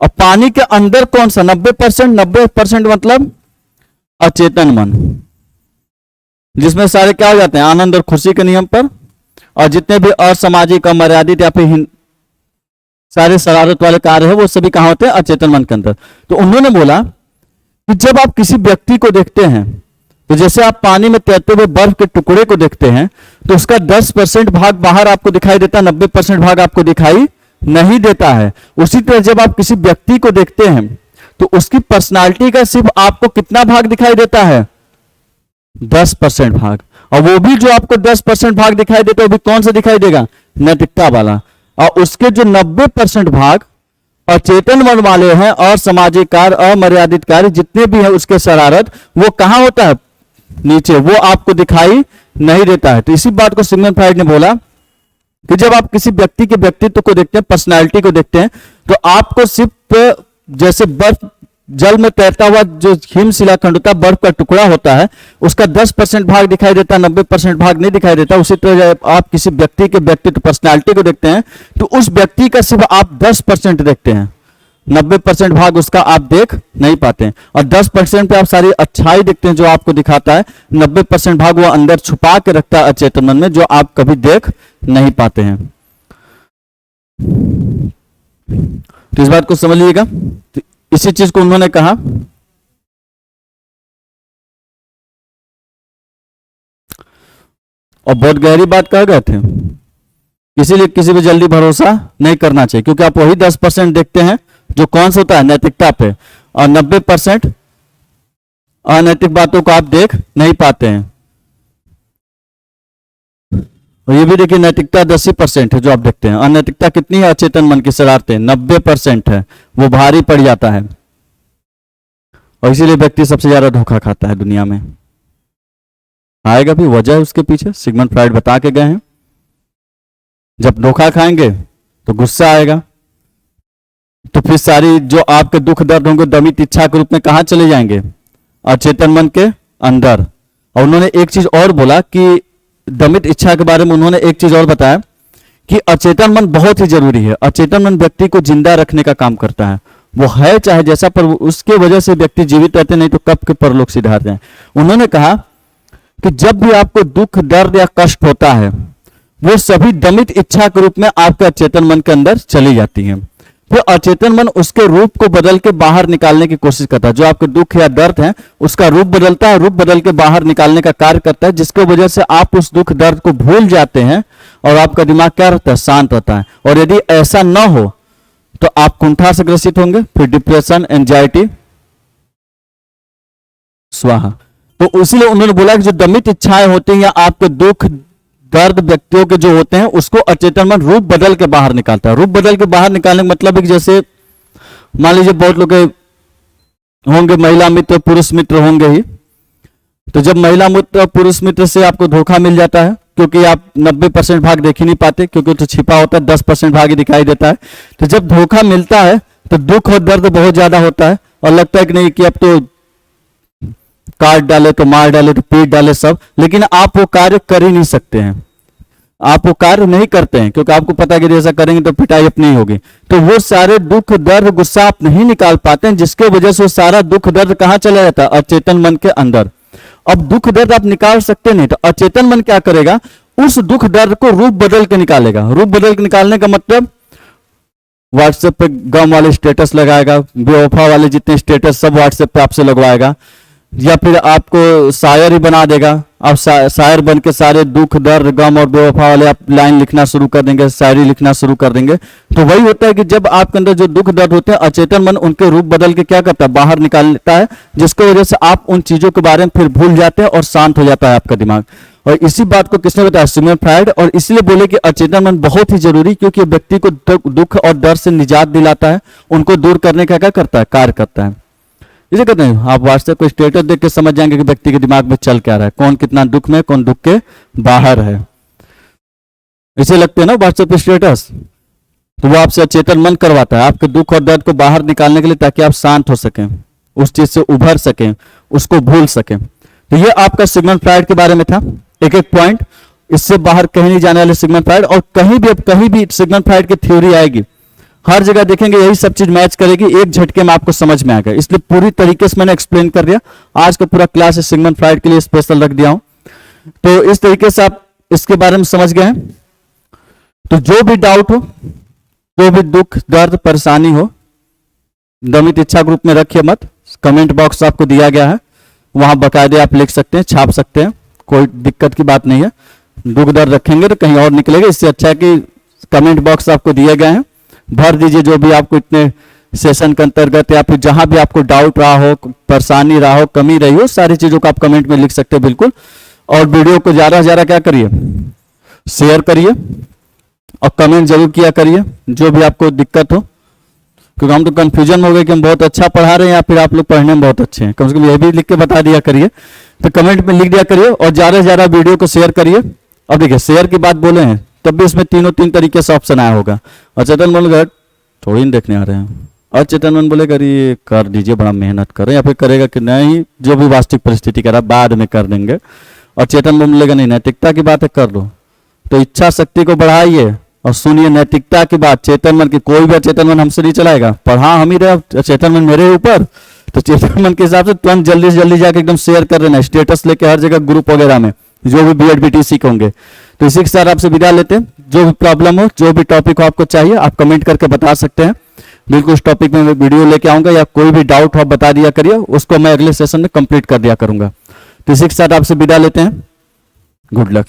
A: और पानी के अंदर कौन सा 90%, 90% मतलब अचेतन मन, जिसमें सारे क्या हो जाते हैं, आनंद और खुशी के नियम पर, और जितने भी असामाजिक, अमर्यादित या फिर सारे शरारत वाले कार्य है वो सभी कहां होते हैं, अचेतन मन के अंदर। तो उन्होंने बोला कि जब आप किसी व्यक्ति को देखते हैं, तो जैसे आप पानी में तैरते हुए बर्फ के टुकड़े को देखते हैं तो उसका 10% भाग बाहर आपको दिखाई देता है, 90% भाग आपको दिखाई नहीं देता है। उसी तरह जब आप किसी व्यक्ति को देखते हैं तो उसकी पर्सनालिटी का सिर्फ आपको कितना भाग दिखाई देता है, 10% भाग। और वो भी जो आपको 10% भाग दिखाई देता है वो भी कौन सा दिखाई देगा, नैतिकता वाला। और उसके जो 90% भाग अचेतन मन वाले हैं, और सामाजिक कार्य, अमर्यादित कार्य जितने भी हैं उसके शरारत, वो कहां होता है, नीचे, वो आपको दिखाई नहीं देता है। तो इसी बात को सिगमंड फ्राइड ने बोला कि जब आप किसी व्यक्ति के व्यक्तित्व को देखते हैं, पर्सनालिटी को देखते हैं, तो आपको सिर्फ जैसे बर्फ जल में तैरता हुआ जो हिमशिला खंड होता है, बर्फ का टुकड़ा होता है, उसका 10% भाग दिखाई देता है, 90% भाग नहीं दिखाई देता। उसी तरह जब आप किसी व्यक्ति के व्यक्तित्व, पर्सनालिटी को देखते हैं तो उस व्यक्ति का सिर्फ आप 10% देखते हैं, 90% भाग उसका आप देख नहीं पाते। और 10% पे आप सारी अच्छाई देखते हैं जो आपको दिखाता है, 90% भाग वो अंदर छुपा के रखता है अचेतन मन में, जो आप कभी देख नहीं पाते हैं। तो इस बात को समझ लीजिएगा। तो इसी चीज को उन्होंने कहा और बहुत गहरी बात कह गए थे, इसीलिए किसी भी जल्दी भरोसा नहीं करना चाहिए, क्योंकि आप वही 10% देखते हैं जो कौन सा होता है, नैतिकता पे, और 90% अनैतिक बातों को आप देख नहीं पाते हैं। और ये भी देखिए, नैतिकता 10% है जो आप देखते हैं, अनैतिकता कितनी है, अचेतन मन की शरारतें 90% है, वो भारी पड़ जाता है। और इसीलिए व्यक्ति सबसे ज्यादा धोखा खाता है दुनिया में। आएगा भी, वजह है उसके पीछे, सिगमंड फ्राइड बता के गए हैं। जब धोखा खाएंगे तो गुस्सा आएगा, तो फिर सारी जो आपके दुख दर्द होंगे दमित इच्छा के रूप में कहां चले जाएंगे, अचेतन मन के अंदर। और उन्होंने एक चीज और बोला कि दमित इच्छा के बारे में उन्होंने एक चीज और बताया कि अचेतन मन बहुत ही जरूरी है। अचेतन मन व्यक्ति को जिंदा रखने का काम करता है, वो है चाहे जैसा, पर उसके वजह से व्यक्ति जीवित रहते, नहीं तो कब के परलोक सिधार जाए। उन्होंने कहा कि जब भी आपको दुख, दर्द या कष्ट होता है, वो सभी दमित इच्छा के रूप में आपके अचेतन मन के अंदर चली जाती हैं। फिर अचेतन मन उसके रूप को बदल के बाहर निकालने की कोशिश करता है। जो आपके दुख या दर्द है उसका रूप बदलता है, रूप बदल के बाहर निकालने का कार्य करता है, जिसके वजह से आप उस दुख दर्द को भूल जाते हैं और आपका दिमाग क्या रहता है, शांत रहता है। और यदि ऐसा न हो तो आप कुंठा से ग्रसित होंगे, फिर डिप्रेशन, एंजाइटी, स्वाहा। तो इसलिए उन्होंने बोला कि जो दमित इच्छाएं होती हैं या आपके दुख दर्द व्यक्तियों के जो होते हैं, उसको अचेतन मन रूप बदल के बाहर निकालता है। रूप बदल के बाहर निकालने का मतलब है कि जैसे मान लीजिए बहुत लोग होंगे महिला मित्र, पुरुष मित्र होंगे ही, तो जब महिला मित्र पुरुष मित्र से आपको धोखा मिल जाता है, क्योंकि आप 90% भाग देख ही नहीं पाते, क्योंकि तो छिपा होता है, 10% भाग ही दिखाई देता है। तो जब धोखा मिलता है तो दुख और दर्द बहुत ज्यादा होता है और लगता है कि नहीं कि अब तो काट डाले, तो मार डाले, तो पीट डाले सब, लेकिन आप वो कार्य कर ही नहीं सकते हैं। आप वो कार्य नहीं करते हैं क्योंकि आपको पता है कि ऐसा करेंगे तो पिटाई अपनी होगी। तो वो सारे दुख दर्द गुस्सा आप नहीं निकाल पाते हैं, जिसके वजह से वो सारा दुख दर्द कहां चला जाता है, अचेतन मन के अंदर। अब दुख दर्द आप निकाल सकते नहीं, तो अचेतन मन क्या करेगा, उस दुख दर्द को रूप बदल के निकालेगा। रूप बदल के निकालने का मतलब व्हाट्सएप पे गम वाले स्टेटस लगाएगा, बेवफा वाले जितने स्टेटस सब व्हाट्सएप पे आपसे लगवाएगा, या फिर आपको शायर ही बना देगा। आप शायर बन के सारे दुख दर्द गम और बेवफा वाले आप लाइन लिखना शुरू कर देंगे, शायरी लिखना शुरू कर देंगे। तो वही होता है कि जब आपके अंदर जो दुख दर्द होते हैं, अचेतन मन उनके रूप बदल के क्या करता है, बाहर निकाल लेता है, जिसकी वजह से आप उन चीजों के बारे में फिर भूल जाते हैं और शांत हो जाता है आपका दिमाग। और इसी बात को किसने बताया, सिगमंड फ्रायड। और इसलिए बोले कि अचेतन मन बहुत ही जरूरी, क्योंकि व्यक्ति को दुख और दर्द से निजात दिलाता है, उनको दूर करने का क्या करता है, कार्य करता है। इसे कहते हैं आप व्हाट्सएप को स्टेटस देख के समझ जाएंगे कि व्यक्ति के दिमाग में चल क्या रहा है, कौन कितना दुख में, कौन दुख के बाहर है। इसे लगते हैं ना व्हाट्सएप पे स्टेटस, तो वो आपसे अचेतन मन करवाता है आपके दुख और दर्द को बाहर निकालने के लिए, ताकि आप शांत हो सकें, उस चीज से उभर सकें, उसको भूल सकें। तो ये आपका सिगमंड फ्रायड के बारे में था, एक एक पॉइंट। इससे बाहर कहीं नहीं जाने वाले सिगमंड फ्रायड। और कहीं भी, अब कहीं भी सिगमंड फ्रायड की थ्योरी आएगी, हर जगह देखेंगे यही सब चीज मैच करेगी, एक झटके में आपको समझ में आ गया। इसलिए पूरी तरीके से मैंने एक्सप्लेन कर दिया। आज का पूरा क्लास सिगमंड फ्रायड के लिए स्पेशल रख दिया हूं। तो इस तरीके से आप इसके बारे में समझ गए हैं। तो जो भी डाउट हो, जो भी दुख दर्द परेशानी हो, दमित इच्छा ग्रुप में रखिए मत। कमेंट बॉक्स आपको दिया गया है, वहां बकायदे आप लिख सकते हैं, छाप सकते हैं, कोई दिक्कत की बात नहीं है। दुख दर्द रखेंगे तो कहीं और निकलेगा, इससे अच्छा है कि कमेंट बॉक्स आपको दिए गए हैं, भर दीजिए जो भी आपको इतने सेशन के अंतर्गत, या फिर जहां भी आपको डाउट रहा हो, परेशानी रहा हो, कमी रही हो, सारी चीजों को आप कमेंट में लिख सकते हैं बिल्कुल। और वीडियो को ज्यादा से ज्यादा क्या करिए, शेयर करिए और कमेंट जरूर किया करिए जो भी आपको दिक्कत हो, क्योंकि हम तो कंफ्यूजन हो गए कि हम बहुत अच्छा पढ़ा रहे हैं या फिर आप लोग पढ़ने में बहुत अच्छे हैं। कम से कम यह भी लिख के बता दिया करिए, तो कमेंट में लिख दिया करिए और ज्यादा से ज्यादा वीडियो को शेयर करिए। अब देखिए शेयर की बात बोले हैं तब भी इसमें तीन तरीके से ऑप्शन आया होगा। अचेतन मन बोलेगा थोड़ी नहीं देखने आ रहे हैं, अचेतन मन बोलेगा ये कर दीजिए, बड़ा मेहनत करें, या फिर करेगा कि नहीं जो भी वास्तविक परिस्थिति करा बाद में कर देंगे। और चेतन मन बोलेगा नहीं नैतिकता की बात है कर दो। तो इच्छा शक्ति को बढ़ाइए और सुनिए नैतिकता की बात। चेतन मन की कोई भी अचेतन मन हमसे नहीं चलाएगा, पढ़ा हम ही रहे, चेतन मन मेरे ऊपर। तो चेतन मन के हिसाब से तुरंत जल्दी से जल्दी जाके एकदम शेयर कर देना, स्टेटस लेके हर जगह ग्रुप वगैरह में जो भी बीएड बीटीसी के होंगे। तो इसी के साथ आपसे विदा लेते हैं। जो भी प्रॉब्लम हो, जो भी टॉपिक हो आपको चाहिए, आप कमेंट करके बता सकते हैं। बिल्कुल उस टॉपिक में मैं वीडियो लेके आऊंगा, या कोई भी डाउट हो बता दिया करिए, उसको मैं अगले सेशन में कंप्लीट कर दिया करूंगा। तो इसी के साथ आपसे विदा लेते हैं। Good luck.